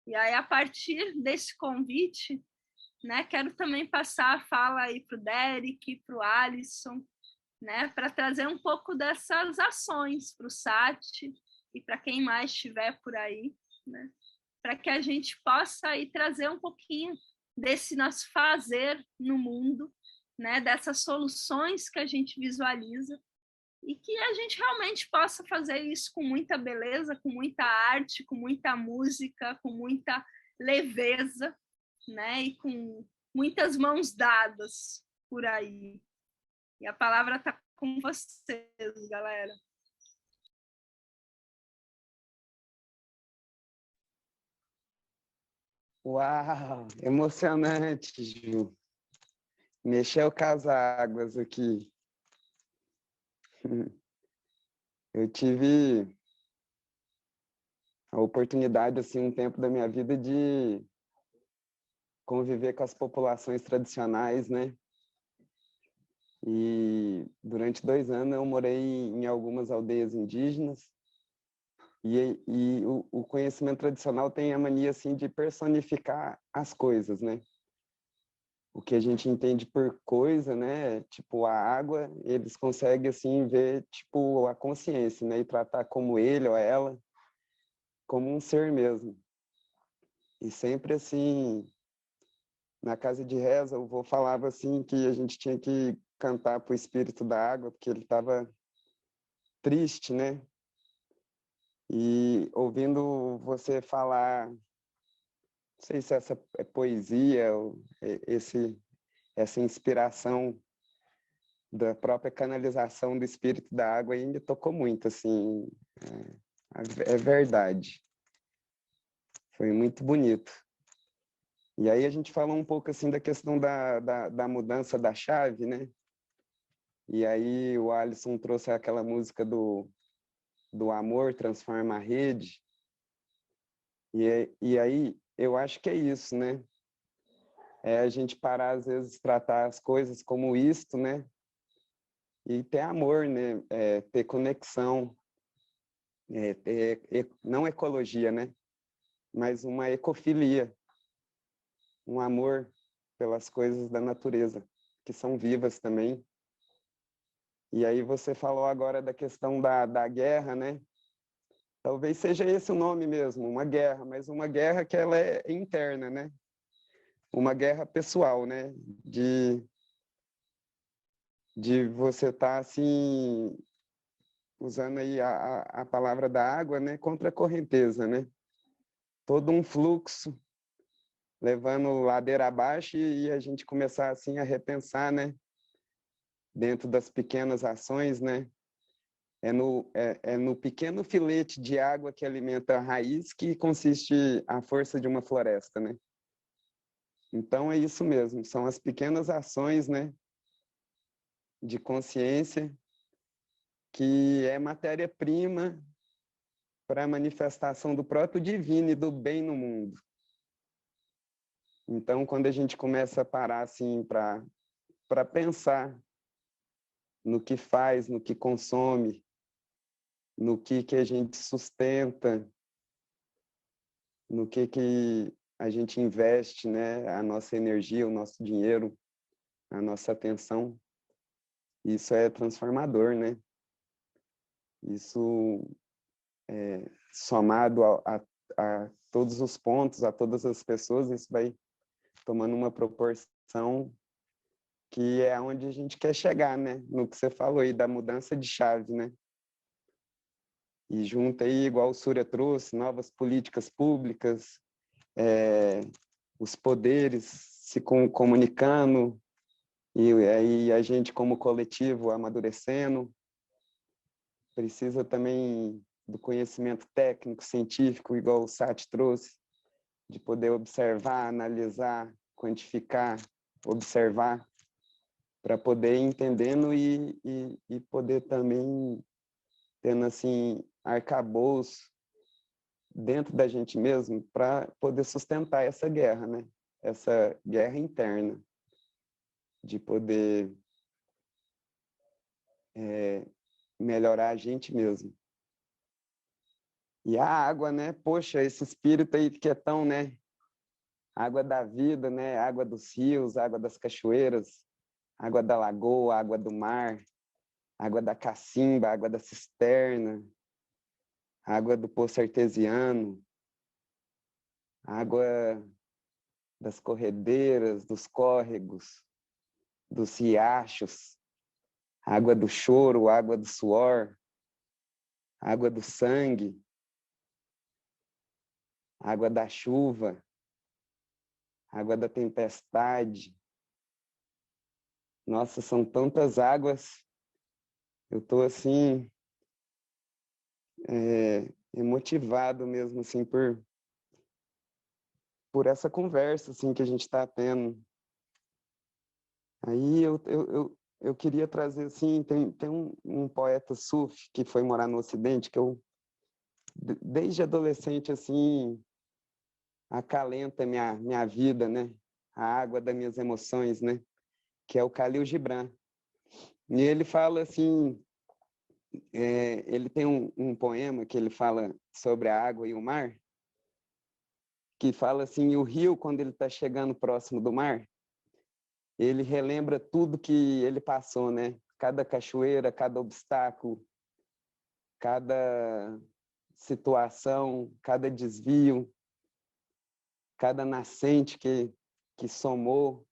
E aí, a partir desse convite, né, quero também passar a fala aí para o Derek, para o Alisson, né, para trazer um pouco dessas ações para o Sati e para quem mais estiver por aí, né, para que a gente possa aí trazer um pouquinho desse nosso fazer no mundo, né, dessas soluções que a gente visualiza e que a gente realmente possa fazer isso com muita beleza, com muita arte, com muita música, com muita leveza, né, e com muitas mãos dadas por aí. E a palavra está com vocês, galera. Uau, emocionante, Ju. Mexeu com as águas aqui. Eu tive a oportunidade, assim, um tempo da minha vida de conviver com as populações tradicionais, né? E durante 2 anos eu morei em algumas aldeias indígenas e o conhecimento tradicional tem a mania, assim, de personificar as coisas, né? O que a gente entende por coisa, né? Tipo, a água, eles conseguem, assim, ver, tipo, a consciência, né? E tratar como ele ou ela, como um ser mesmo. E sempre, assim, na casa de reza, o vô falava, assim, que a gente tinha que cantar para o espírito da água, porque ele estava triste, né? E ouvindo você falar, não sei se essa é poesia ou essa inspiração da própria canalização do espírito da água ainda tocou muito, assim, é verdade. Foi muito bonito. E aí a gente falou um pouco, assim, da questão da mudança da chave, né? E aí o Alisson trouxe aquela música do amor transforma a rede. E aí eu acho que é isso, né? É a gente parar, às vezes, tratar as coisas como isto, né? E ter amor, né? Ter conexão, não ecologia, né? Mas uma ecofilia, um amor pelas coisas da natureza, que são vivas também. E aí você falou agora da questão da guerra, né? Talvez seja esse o nome mesmo, uma guerra, mas uma guerra que ela é interna, né? Uma guerra pessoal, né? De você estar, assim, usando aí a palavra da água, né? Contra a correnteza, né? Todo um fluxo levando ladeira abaixo e a gente começar, assim, a repensar, né? dentro das pequenas ações, né? É no pequeno filete de água que alimenta a raiz que consiste a força de uma floresta, né? Então é isso mesmo, são as pequenas ações, né, de consciência que é matéria-prima para a manifestação do próprio divino e do bem no mundo. Então, quando a gente começa a parar assim para pensar no que faz, no que consome, no que a gente sustenta, no que a gente investe, né, a nossa energia, o nosso dinheiro, a nossa atenção, isso é transformador, né? Isso somado a todos os pontos, a todas as pessoas, isso vai tomando uma proporção que é onde a gente quer chegar, né? No que você falou aí, da mudança de chave, né? E junto aí, igual o Surya trouxe, novas políticas públicas, os poderes se comunicando, e aí a gente como coletivo amadurecendo, precisa também do conhecimento técnico, científico, igual o Sati trouxe, de poder observar, analisar, quantificar, observar, para poder ir entendendo e poder também tendo assim arcabouço dentro da gente mesmo para poder sustentar essa guerra, né? Essa guerra interna de poder melhorar a gente mesmo. E a água, né? Poxa, esse espírito aí que é tão, né? Água da vida, né? Água dos rios, água das cachoeiras, água da lagoa, água do mar, água da cacimba, água da cisterna, água do poço artesiano, água das corredeiras, dos córregos, dos riachos, água do choro, água do suor, água do sangue, água da chuva, água da tempestade. Nossa, são tantas águas. Eu estou assim emotivado mesmo assim por essa conversa assim que a gente está tendo. Aí eu queria trazer assim, tem um poeta sufi que foi morar no Ocidente que eu desde adolescente assim acalenta minha vida, né? A água das minhas emoções, né? Que é o Khalil Gibran. E ele fala assim, ele tem um poema que ele fala sobre a água e o mar, que fala assim, o rio, quando ele está chegando próximo do mar, ele relembra tudo que ele passou, né? Cada cachoeira, cada obstáculo, cada situação, cada desvio, cada nascente que somou,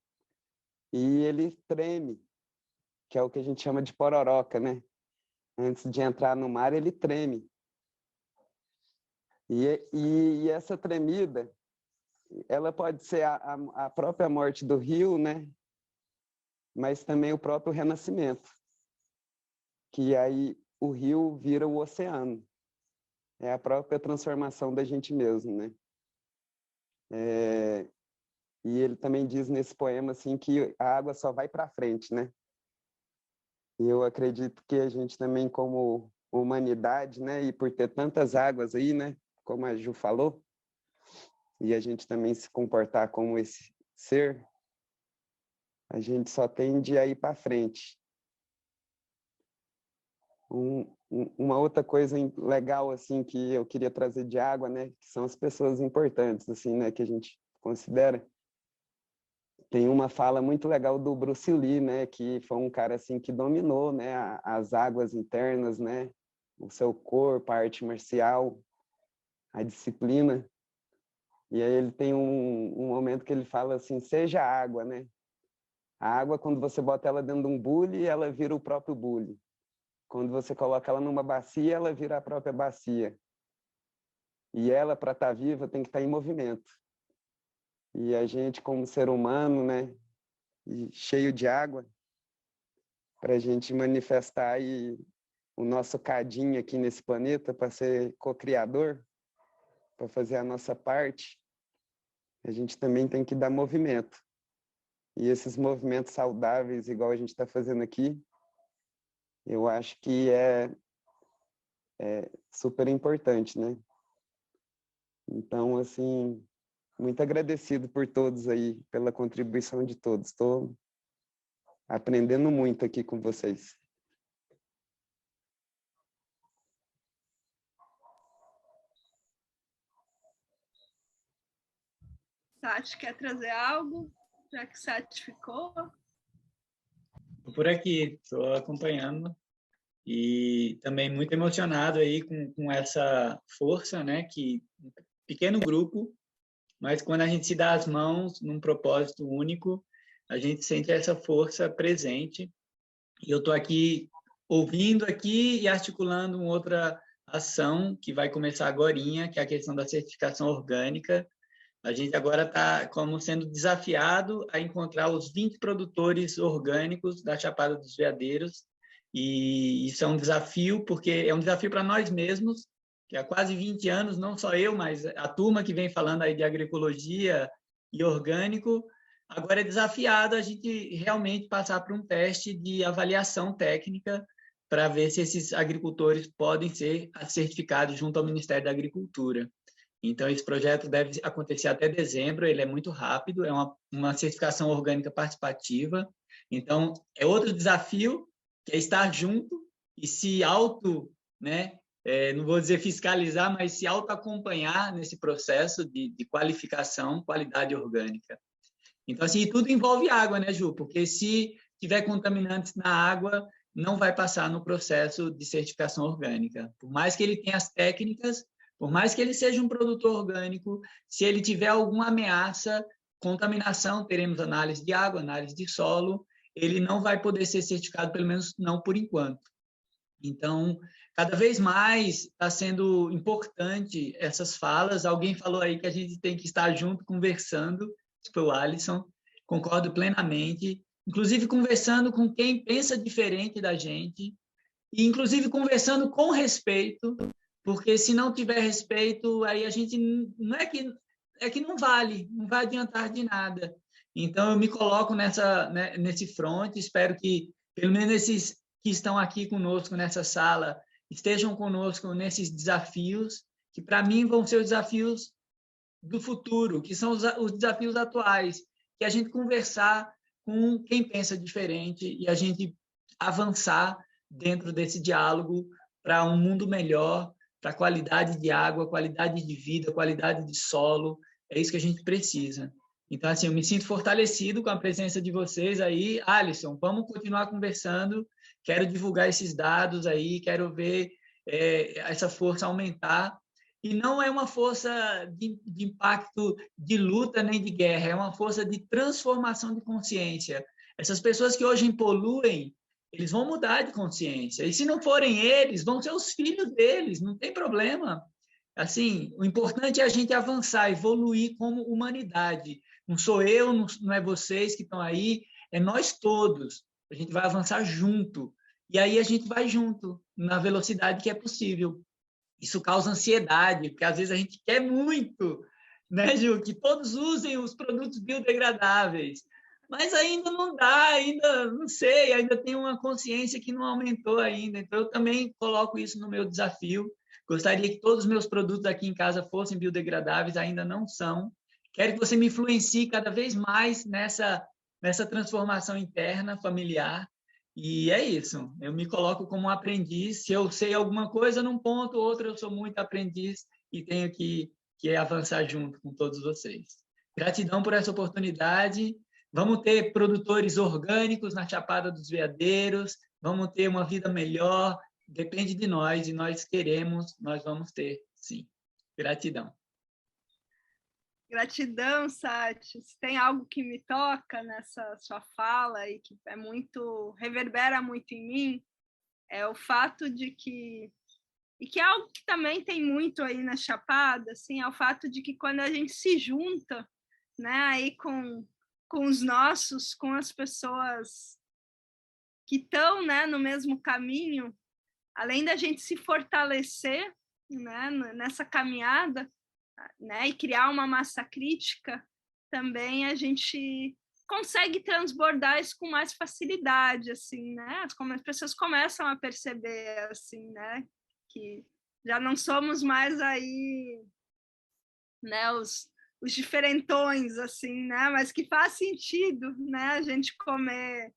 e ele treme, que é o que a gente chama de pororoca, né? Antes de entrar no mar, ele treme. E essa tremida, ela pode ser a própria morte do rio, né? Mas também o próprio renascimento, que aí o rio vira o oceano. É a própria transformação da gente mesmo, né? E ele também diz nesse poema assim que a água só vai para frente, né? E eu acredito que a gente também como humanidade, né, e por ter tantas águas aí, né, como a Ju falou, e a gente também se comportar como esse ser, a gente só tende a ir para frente. Uma outra coisa legal assim que eu queria trazer de água, né, que são as pessoas importantes assim, né, que a gente considera. Tem uma fala muito legal do Bruce Lee, né, que foi um cara assim que dominou, né, as águas internas, né, o seu corpo, a arte marcial, a disciplina. E aí ele tem um momento que ele fala assim, seja água, né? A água, quando você bota ela dentro de um bule, ela vira o próprio bule. Quando você coloca ela numa bacia, ela vira a própria bacia. E ela, para estar viva, tem que estar em movimento. E a gente, como ser humano, né, e cheio de água, para a gente manifestar aí o nosso cadinho aqui nesse planeta, para ser co-criador, para fazer a nossa parte, a gente também tem que dar movimento. E esses movimentos saudáveis, igual a gente está fazendo aqui, eu acho que é super importante, né? Então, assim, muito agradecido por todos aí, pela contribuição de todos. Estou aprendendo muito aqui com vocês. Sati, quer trazer algo? Já que Sati ficou? Estou por aqui, estou acompanhando e também muito emocionado aí com essa força, né? Que um pequeno grupo, mas quando a gente se dá as mãos num propósito único, a gente sente essa força presente. E eu estou aqui ouvindo aqui e articulando uma outra ação que vai começar agorinha, que é a questão da certificação orgânica. A gente agora está como sendo desafiado a encontrar os 20 produtores orgânicos da Chapada dos Veadeiros, e isso é um desafio, porque é um desafio para nós mesmos, que há quase 20 anos, não só eu, mas a turma que vem falando aí de agroecologia e orgânico, agora é desafiado a gente realmente passar por um teste de avaliação técnica para ver se esses agricultores podem ser certificados junto ao Ministério da Agricultura. Então, esse projeto deve acontecer até dezembro, ele é muito rápido, é uma certificação orgânica participativa. Então, é outro desafio, que é estar junto e se né, não vou dizer fiscalizar, mas se auto-acompanhar nesse processo de qualificação, qualidade orgânica. Então, assim, tudo envolve água, né, Ju? Porque se tiver contaminantes na água, não vai passar no processo de certificação orgânica. Por mais que ele tenha as técnicas, por mais que ele seja um produtor orgânico, se ele tiver alguma ameaça, contaminação, teremos análise de água, análise de solo, ele não vai poder ser certificado, pelo menos não por enquanto. Então, cada vez mais está sendo importante essas falas. Alguém falou aí que a gente tem que estar junto, conversando, foi o Alisson, concordo plenamente, inclusive conversando com quem pensa diferente da gente, e inclusive conversando com respeito, porque se não tiver respeito, aí a gente não é que não vai adiantar de nada. Então eu me coloco nesse front, espero que pelo menos esses que estão aqui conosco nessa sala estejam conosco nesses desafios, que para mim vão ser os desafios do futuro, que são os desafios atuais, que a gente conversar com quem pensa diferente e a gente avançar dentro desse diálogo para um mundo melhor, para qualidade de água, qualidade de vida, qualidade de solo. É isso que a gente precisa. Então, assim, eu me sinto fortalecido com a presença de vocês aí. Alisson, vamos continuar conversando. Quero divulgar esses dados aí, quero ver essa força aumentar. E não é uma força de impacto de luta nem de guerra, é uma força de transformação de consciência. Essas pessoas que hoje poluem, eles vão mudar de consciência. E se não forem eles, vão ser os filhos deles, não tem problema. Assim, o importante é a gente avançar, evoluir como humanidade. Não sou eu, não é vocês que estão aí, é nós todos. A gente vai avançar junto. E aí a gente vai junto, na velocidade que é possível. Isso causa ansiedade, porque às vezes a gente quer muito, né, Ju, que todos usem os produtos biodegradáveis. Mas ainda não dá, ainda não sei, ainda tem uma consciência que não aumentou ainda. Então, eu também coloco isso no meu desafio. Gostaria que todos os meus produtos aqui em casa fossem biodegradáveis, ainda não são. Quero que você me influencie cada vez mais nessa transformação interna, familiar. E é isso, eu me coloco como um aprendiz. Se eu sei alguma coisa num ponto, outro eu sou muito aprendiz e tenho que avançar junto com todos vocês. Gratidão por essa oportunidade. Vamos ter produtores orgânicos na Chapada dos Veadeiros, vamos ter uma vida melhor, depende de nós, e nós queremos, nós vamos ter, sim. Gratidão. Gratidão, Sati. Se tem algo que me toca nessa sua fala e que reverbera muito em mim, é o fato de que, e que é algo que também tem muito aí na Chapada, assim, é o fato de que quando a gente se junta, né, aí com os nossos, com as pessoas estão, né, no mesmo caminho, além da gente se fortalecer, né, nessa caminhada, né, e criar uma massa crítica, também a gente consegue transbordar isso com mais facilidade, assim, né? Como as pessoas começam a perceber, assim, né, que já não somos mais aí, né, os diferentões, assim, né, mas que faz sentido, né, a gente comer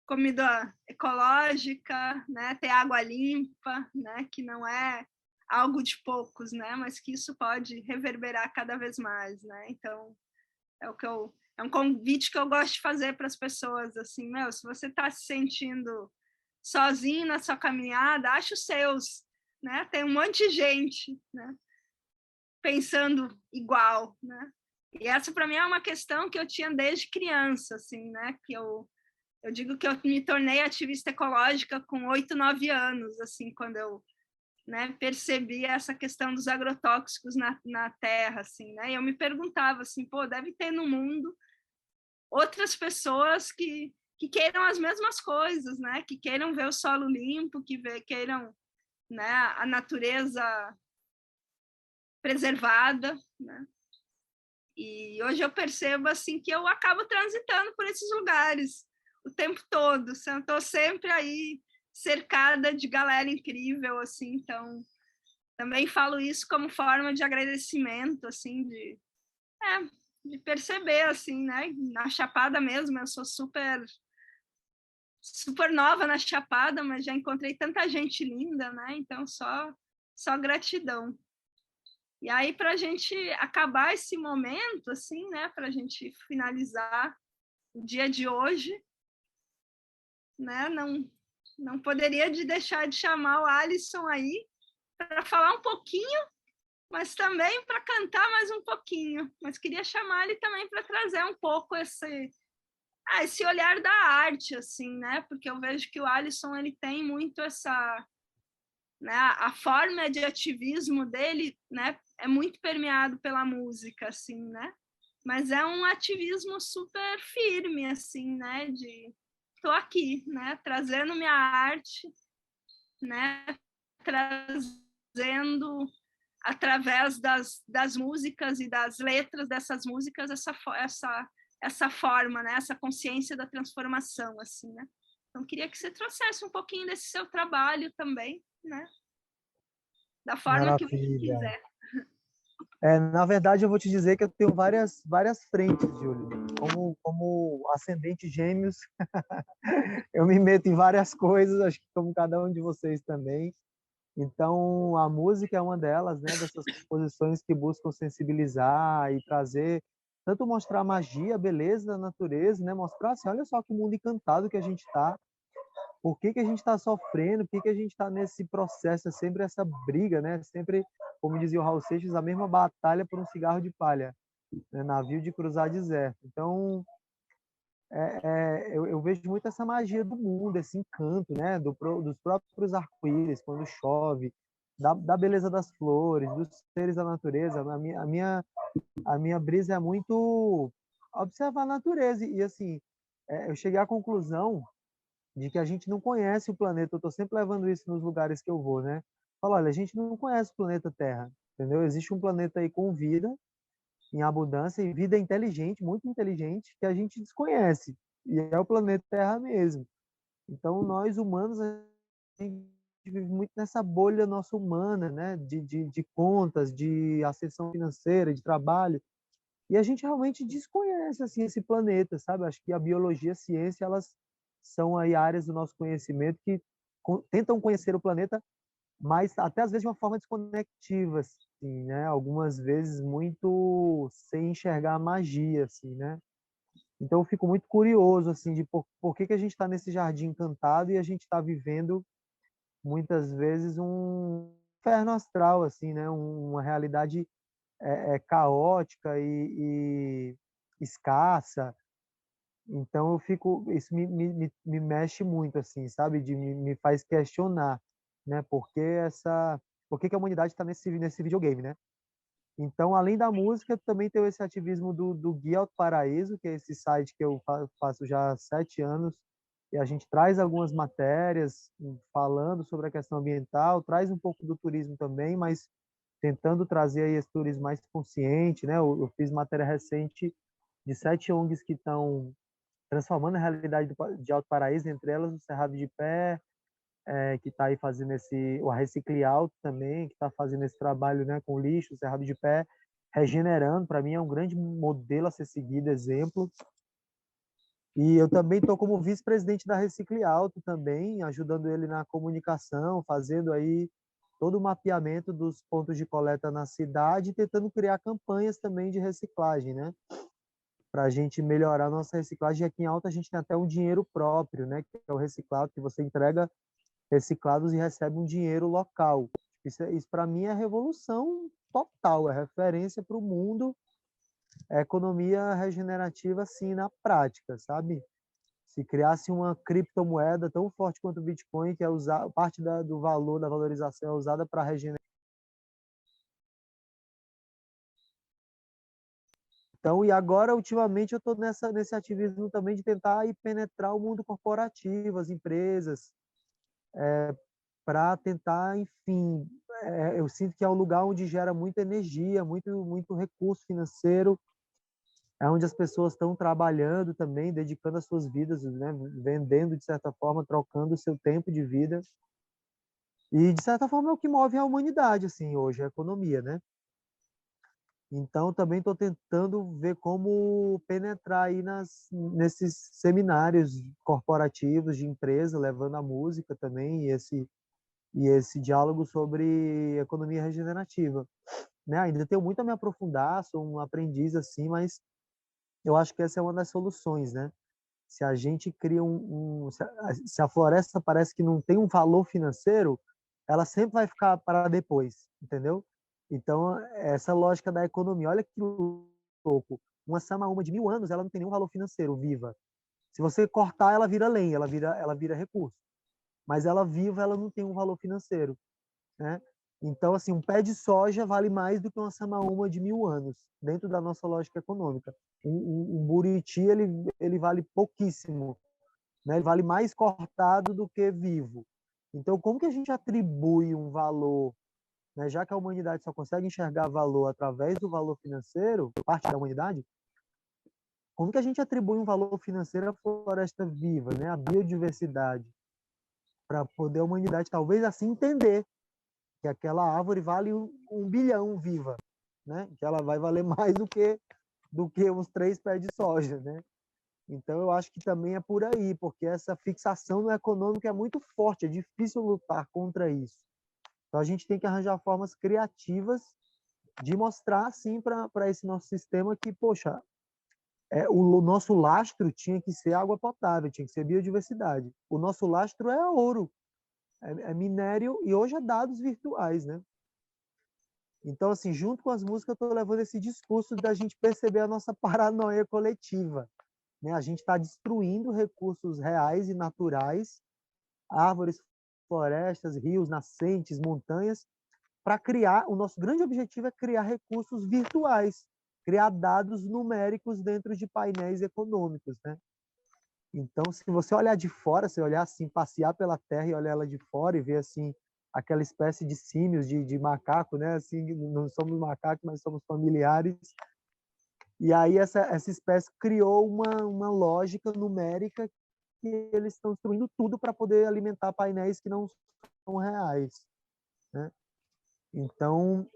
comida ecológica, né, ter água limpa, né, que não é algo de poucos, né, mas que isso pode reverberar cada vez mais, né? Então, é um convite que eu gosto de fazer para as pessoas, assim, meu, se você está se sentindo sozinho na sua caminhada, acha os seus, né? Tem um monte de gente, né, pensando igual, né? E essa para mim é uma questão que eu tinha desde criança, assim, né, que eu digo que eu me tornei ativista ecológica com 8, 9 anos, assim, quando eu, né, percebi essa questão dos agrotóxicos na terra, assim, né? E eu me perguntava assim, pô, deve ter no mundo outras pessoas que queiram as mesmas coisas, né? Que queiram ver o solo limpo, queiram, né, a natureza preservada, né? E hoje eu percebo assim que eu acabo transitando por esses lugares o tempo todo. Eu estou sempre aí cercada de galera incrível, assim. Então, também falo isso como forma de agradecimento, assim, de perceber, assim, né? Na Chapada mesmo, eu sou super nova na Chapada, mas já encontrei tanta gente linda, né? Então, só gratidão. E aí, para a gente acabar esse momento, assim, né, para a gente finalizar o dia de hoje, né, não poderia deixar de chamar o Alisson aí para falar um pouquinho, mas também para cantar mais um pouquinho. Mas queria chamar ele também para trazer um pouco esse olhar da arte, assim, né, porque eu vejo que o Alisson ele tem muito essa, né, a forma de ativismo dele, né, é muito permeado pela música, assim, né? Mas é um ativismo super firme, assim, né? Tô aqui, né? Trazendo minha arte, né? Trazendo através das músicas e das letras dessas músicas essa forma, né? Essa consciência da transformação, assim, né? Então queria que você trouxesse um pouquinho desse seu trabalho também, né? Da forma que você Maravilha. quiser. Na verdade, eu vou te dizer que eu tenho várias frentes, Júlio. Como ascendente gêmeos, eu me meto em várias coisas, acho que como cada um de vocês também. Então, a música é uma delas, né? Dessas composições que buscam sensibilizar e trazer, tanto mostrar a magia, a beleza da natureza, né? Mostrar assim, olha só que mundo encantado que a gente está. Por que a gente está sofrendo? Por que a gente está nesse processo? É sempre essa briga, né? Sempre, como dizia o Raul Seixas, a mesma batalha por um cigarro de palha, né? Navio de cruzar deserto. Então, eu vejo muito essa magia do mundo, esse encanto, né? Dos próprios arco-íris, quando chove, da beleza das flores, dos seres da natureza. A minha brisa é muito observar a natureza. E, assim, eu cheguei à conclusão de que a gente não conhece o planeta. Eu estou sempre levando isso nos lugares que eu vou, né? Falo, olha, a gente não conhece o planeta Terra, entendeu? Existe um planeta aí com vida, em abundância, e vida inteligente, muito inteligente, que a gente desconhece. E é o planeta Terra mesmo. Então, nós humanos, a gente vive muito nessa bolha nossa humana, né? De contas, de ascensão financeira, de trabalho. E a gente realmente desconhece assim esse planeta, sabe? Acho que a biologia, a ciência, elas são aí áreas do nosso conhecimento que tentam conhecer o planeta, mas até às vezes de uma forma desconectiva, assim, né? Algumas vezes muito sem enxergar a magia, assim, né? Então eu fico muito curioso assim de por que a gente está nesse jardim encantado e a gente está vivendo muitas vezes um inferno astral, assim, né? Uma realidade caótica e escassa. Então eu fico, isso me mexe muito, assim, sabe? Me faz questionar, né? Por que que a humanidade está nesse videogame, né? Então, além da música, também tem esse ativismo do Guia ao Paraíso, que é esse site que eu faço já há 7 anos. e a gente traz algumas matérias falando sobre a questão ambiental, traz um pouco do turismo também, mas tentando trazer aí esse turismo mais consciente, né? Eu fiz matéria recente de 7 ONGs que estão transformando a realidade de Alto Paraíso, entre elas o Cerrado de Pé, que está aí fazendo o Recicli Alto também, que está fazendo esse trabalho, né, com lixo, o Cerrado de Pé, regenerando. Para mim é um grande modelo a ser seguido, exemplo. E eu também estou como vice-presidente da Recicli Alto também, ajudando ele na comunicação, fazendo aí todo o mapeamento dos pontos de coleta na cidade, tentando criar campanhas também de reciclagem, né? Para a gente melhorar a nossa reciclagem. E aqui em Alta a gente tem até um dinheiro próprio, né? Que é o reciclado, que você entrega reciclados e recebe um dinheiro local. Isso para mim é revolução total, é referência para o mundo, é economia regenerativa assim na prática, sabe? Se criasse uma criptomoeda tão forte quanto o Bitcoin, que é usar parte do valor da valorização é usada para regenerar. Então, e agora, ultimamente, eu estou nesse ativismo também de tentar ir penetrar o mundo corporativo, as empresas, para tentar, enfim, eu sinto que é um lugar onde gera muita energia, muito recurso financeiro, é onde as pessoas estão trabalhando também, dedicando as suas vidas, né, vendendo, de certa forma, trocando o seu tempo de vida. E, de certa forma, é o que move a humanidade, assim, hoje, a economia, né? Então, também estou tentando ver como penetrar aí nesses seminários corporativos de empresa, levando a música também e esse diálogo sobre economia regenerativa. Né? Ainda tenho muito a me aprofundar, sou um aprendiz assim, mas eu acho que essa é uma das soluções, né? Se a gente cria se a floresta parece que não tem um valor financeiro, ela sempre vai ficar para depois, entendeu? Então, essa lógica da economia, olha que louco. Uma samaúma de 1000 anos, ela não tem nenhum valor financeiro viva. Se você cortar, ela vira lenha, ela vira recurso. Mas ela viva, ela não tem um valor financeiro, né? Então, assim, um pé de soja vale mais do que uma samaúma de 1000 anos, dentro da nossa lógica econômica. Um buriti, ele vale pouquíssimo, né? Ele vale mais cortado do que vivo. Então, como que a gente atribui um valor, né? Já que a humanidade só consegue enxergar valor através do valor financeiro, parte da humanidade, como que a gente atribui um valor financeiro à floresta viva, né? À biodiversidade, para poder a humanidade talvez assim entender que aquela árvore vale 1 bilhão viva, né? Que ela vai valer mais do que uns 3 pés de soja, né? Então eu acho que também é por aí, porque essa fixação no econômico é muito forte, é difícil lutar contra isso. Então a gente tem que arranjar formas criativas de mostrar assim para esse nosso sistema que, poxa, o nosso lastro tinha que ser água potável, tinha que ser biodiversidade. O nosso lastro é ouro, é minério e hoje é dados virtuais, né? Então, assim, junto com as músicas, eu estou levando esse discurso da gente perceber a nossa paranoia coletiva, né? A gente está destruindo recursos reais e naturais, árvores, florestas, rios, nascentes, montanhas, para criar. O nosso grande objetivo é criar recursos virtuais, criar dados numéricos dentro de painéis econômicos, né? Então, se você olhar de fora, se olhar assim, passear pela Terra e olhar ela de fora e ver assim aquela espécie de símios, de macaco, né? Assim, não somos macacos, mas somos familiares. E aí essa espécie criou uma lógica numérica que eles estão destruindo tudo para poder alimentar painéis que não são reais, né? Então,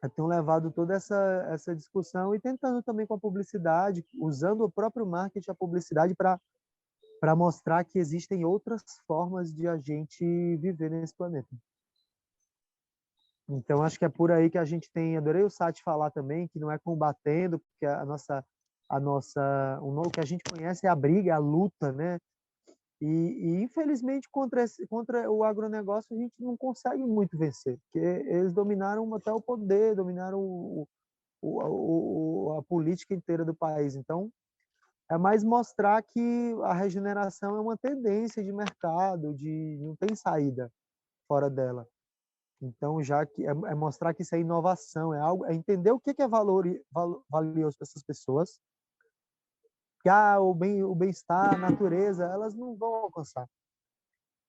eu tenho levado toda essa discussão e tentando também com a publicidade, usando o próprio marketing, a publicidade para mostrar que existem outras formas de a gente viver nesse planeta. Então, acho que é por aí que a gente tem. Adorei o Sati falar também, que não é combatendo, porque o que a gente conhece é a briga, é a luta, né? E infelizmente, contra o agronegócio, a gente não consegue muito vencer, porque eles dominaram até o poder, dominaram a política inteira do país. Então, é mais mostrar que a regeneração é uma tendência de mercado, não tem saída fora dela. Então, já que é mostrar que isso é inovação, é algo, é entender o que é valioso para essas pessoas, que o bem-estar, a natureza, elas não vão alcançar.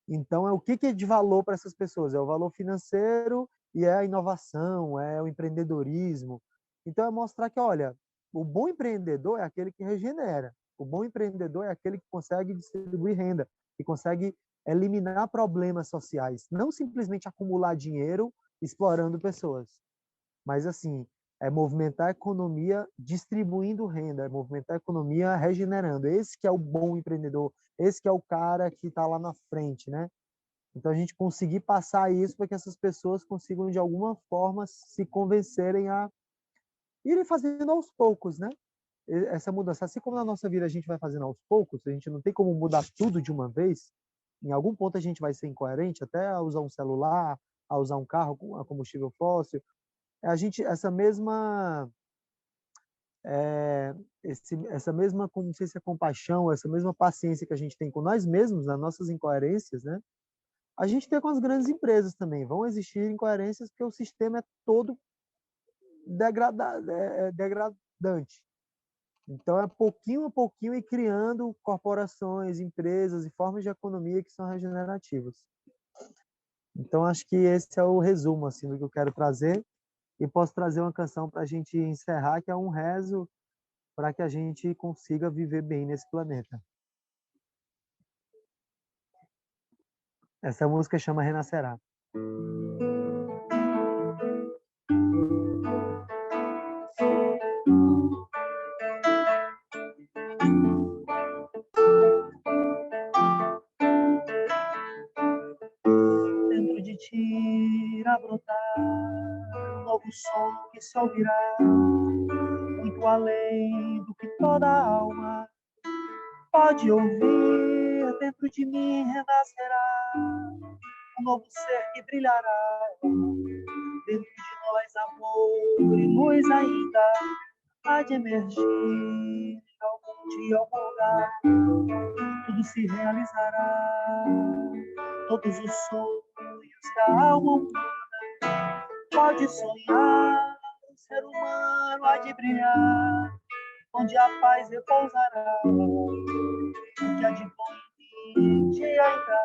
Então, o que é de valor para essas pessoas? É o valor financeiro e é a inovação, é o empreendedorismo. Então, é mostrar que, olha, o bom empreendedor é aquele que regenera. O bom empreendedor é aquele que consegue distribuir renda, que consegue eliminar problemas sociais, não simplesmente acumular dinheiro explorando pessoas, mas assim, é movimentar a economia distribuindo renda, é movimentar a economia regenerando. Esse que é o bom empreendedor, esse que é o cara que está lá na frente, né? Então a gente conseguir passar isso para que essas pessoas consigam de alguma forma se convencerem a irem fazendo aos poucos, né? Essa mudança, assim como na nossa vida a gente vai fazendo aos poucos, a gente não tem como mudar tudo de uma vez. Em algum ponto a gente vai ser incoerente, até a usar um celular, a usar um carro a combustível fóssil. A gente, essa mesma, como não sei se é compaixão, essa mesma paciência que a gente tem com nós mesmos, nas nossas incoerências, né? A gente tem com as grandes empresas também. Vão existir incoerências porque o sistema é todo degradante. Então, é pouquinho a pouquinho ir criando corporações, empresas e formas de economia que são regenerativas. Então, acho que esse é o resumo assim, do que eu quero trazer. E posso trazer uma canção para a gente encerrar, que é um rezo para que a gente consiga viver bem nesse planeta. Essa música chama Renascerá. Dentro de ti irá brotar um novo som que se ouvirá muito além do que toda alma pode ouvir. Dentro de mim renascerá um novo ser que brilhará. Dentro de nós amor e luz ainda há de emergir. Algum dia, algum lugar, tudo se realizará. Todos os sonhos que a alma humana pode sonhar, o ser humano há de brilhar, onde a paz repousará. O que há de bom em ti ainda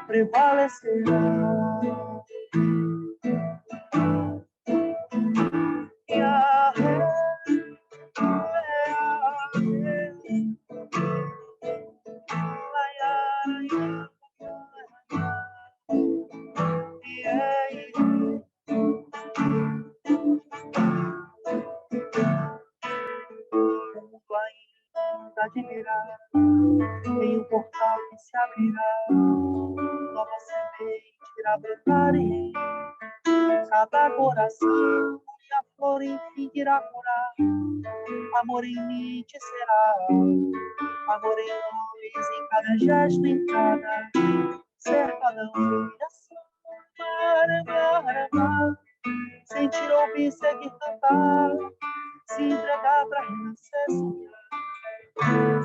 prevalecerá. E a admirar em um portal que se abrirá, nova semente irá brotar em cada coração e a flor enfim irá curar. Amor em mim te será, amor em nós, em cada gesto, em cada ser, cada um. E assim, amar, sentir, ouvir, seguir, cantar, se entregar para renascer, sonhar.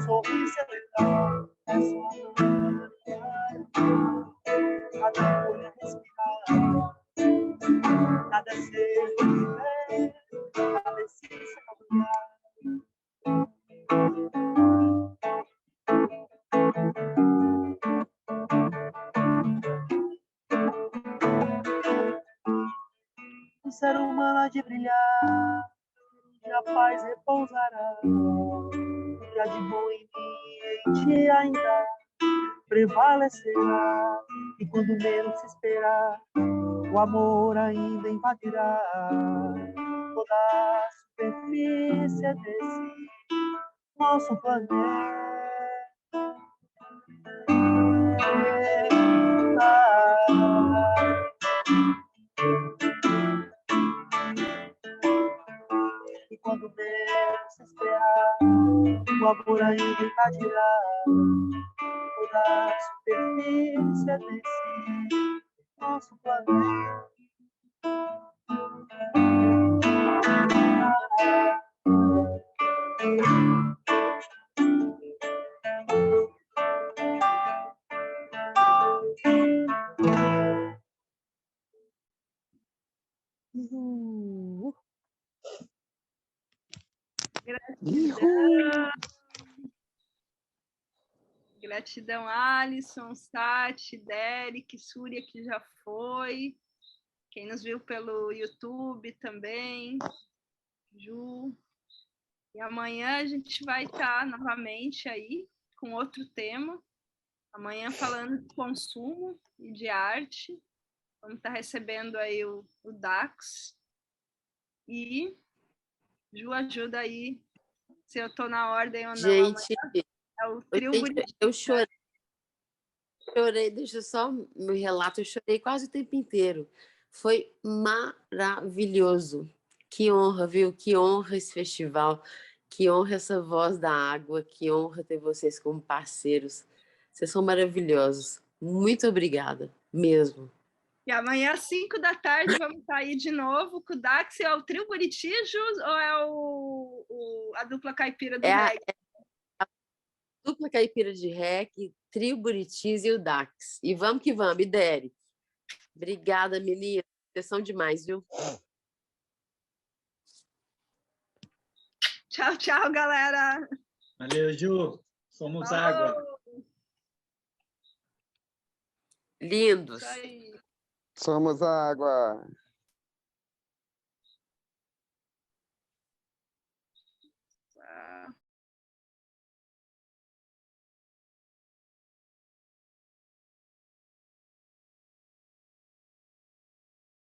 Sorrir, celebrar, é só amar. Cada olho respirar, cada ser viver, cada essência caminhar. O ser humano há de brilhar, e a paz repousará. O que há de bom em ti ainda prevalecerá. E quando menos se esperar, o amor ainda invadirá toda a superfície desse nosso planeta. E quando menos se esperar, o amor ainda invadirá toda a superfície desse nosso planeta. Gratidão. Gratidão, Alisson, Sati, Derek, Súria, que já foi. Quem nos viu pelo YouTube também. Ju. E amanhã a gente vai estar novamente aí com outro tema. Amanhã falando de consumo e de arte. Vamos estar recebendo aí o Dax. E Ju, ajuda aí se eu estou na ordem ou não. Gente, É o trio eu chorei, deixa eu só meu relato, eu chorei quase o tempo inteiro. Foi maravilhoso. Que honra, viu? Que honra esse festival. Que honra essa Voz da Água. Que honra ter vocês como parceiros. Vocês são maravilhosos. Muito obrigada, mesmo. E amanhã, às 5 da tarde, vamos estar aí de novo com o Dax. É o trio Buriti, Jus, ou é a dupla caipira do reggae? A dupla caipira de reggae, trio Buritis e o Dax. E vamos que vamos, e Derek. Obrigada, menina. Vocês são demais, viu? Tchau, tchau, galera. Valeu, Ju. Somos Falou. água. Lindos. Isso aí. Somos água.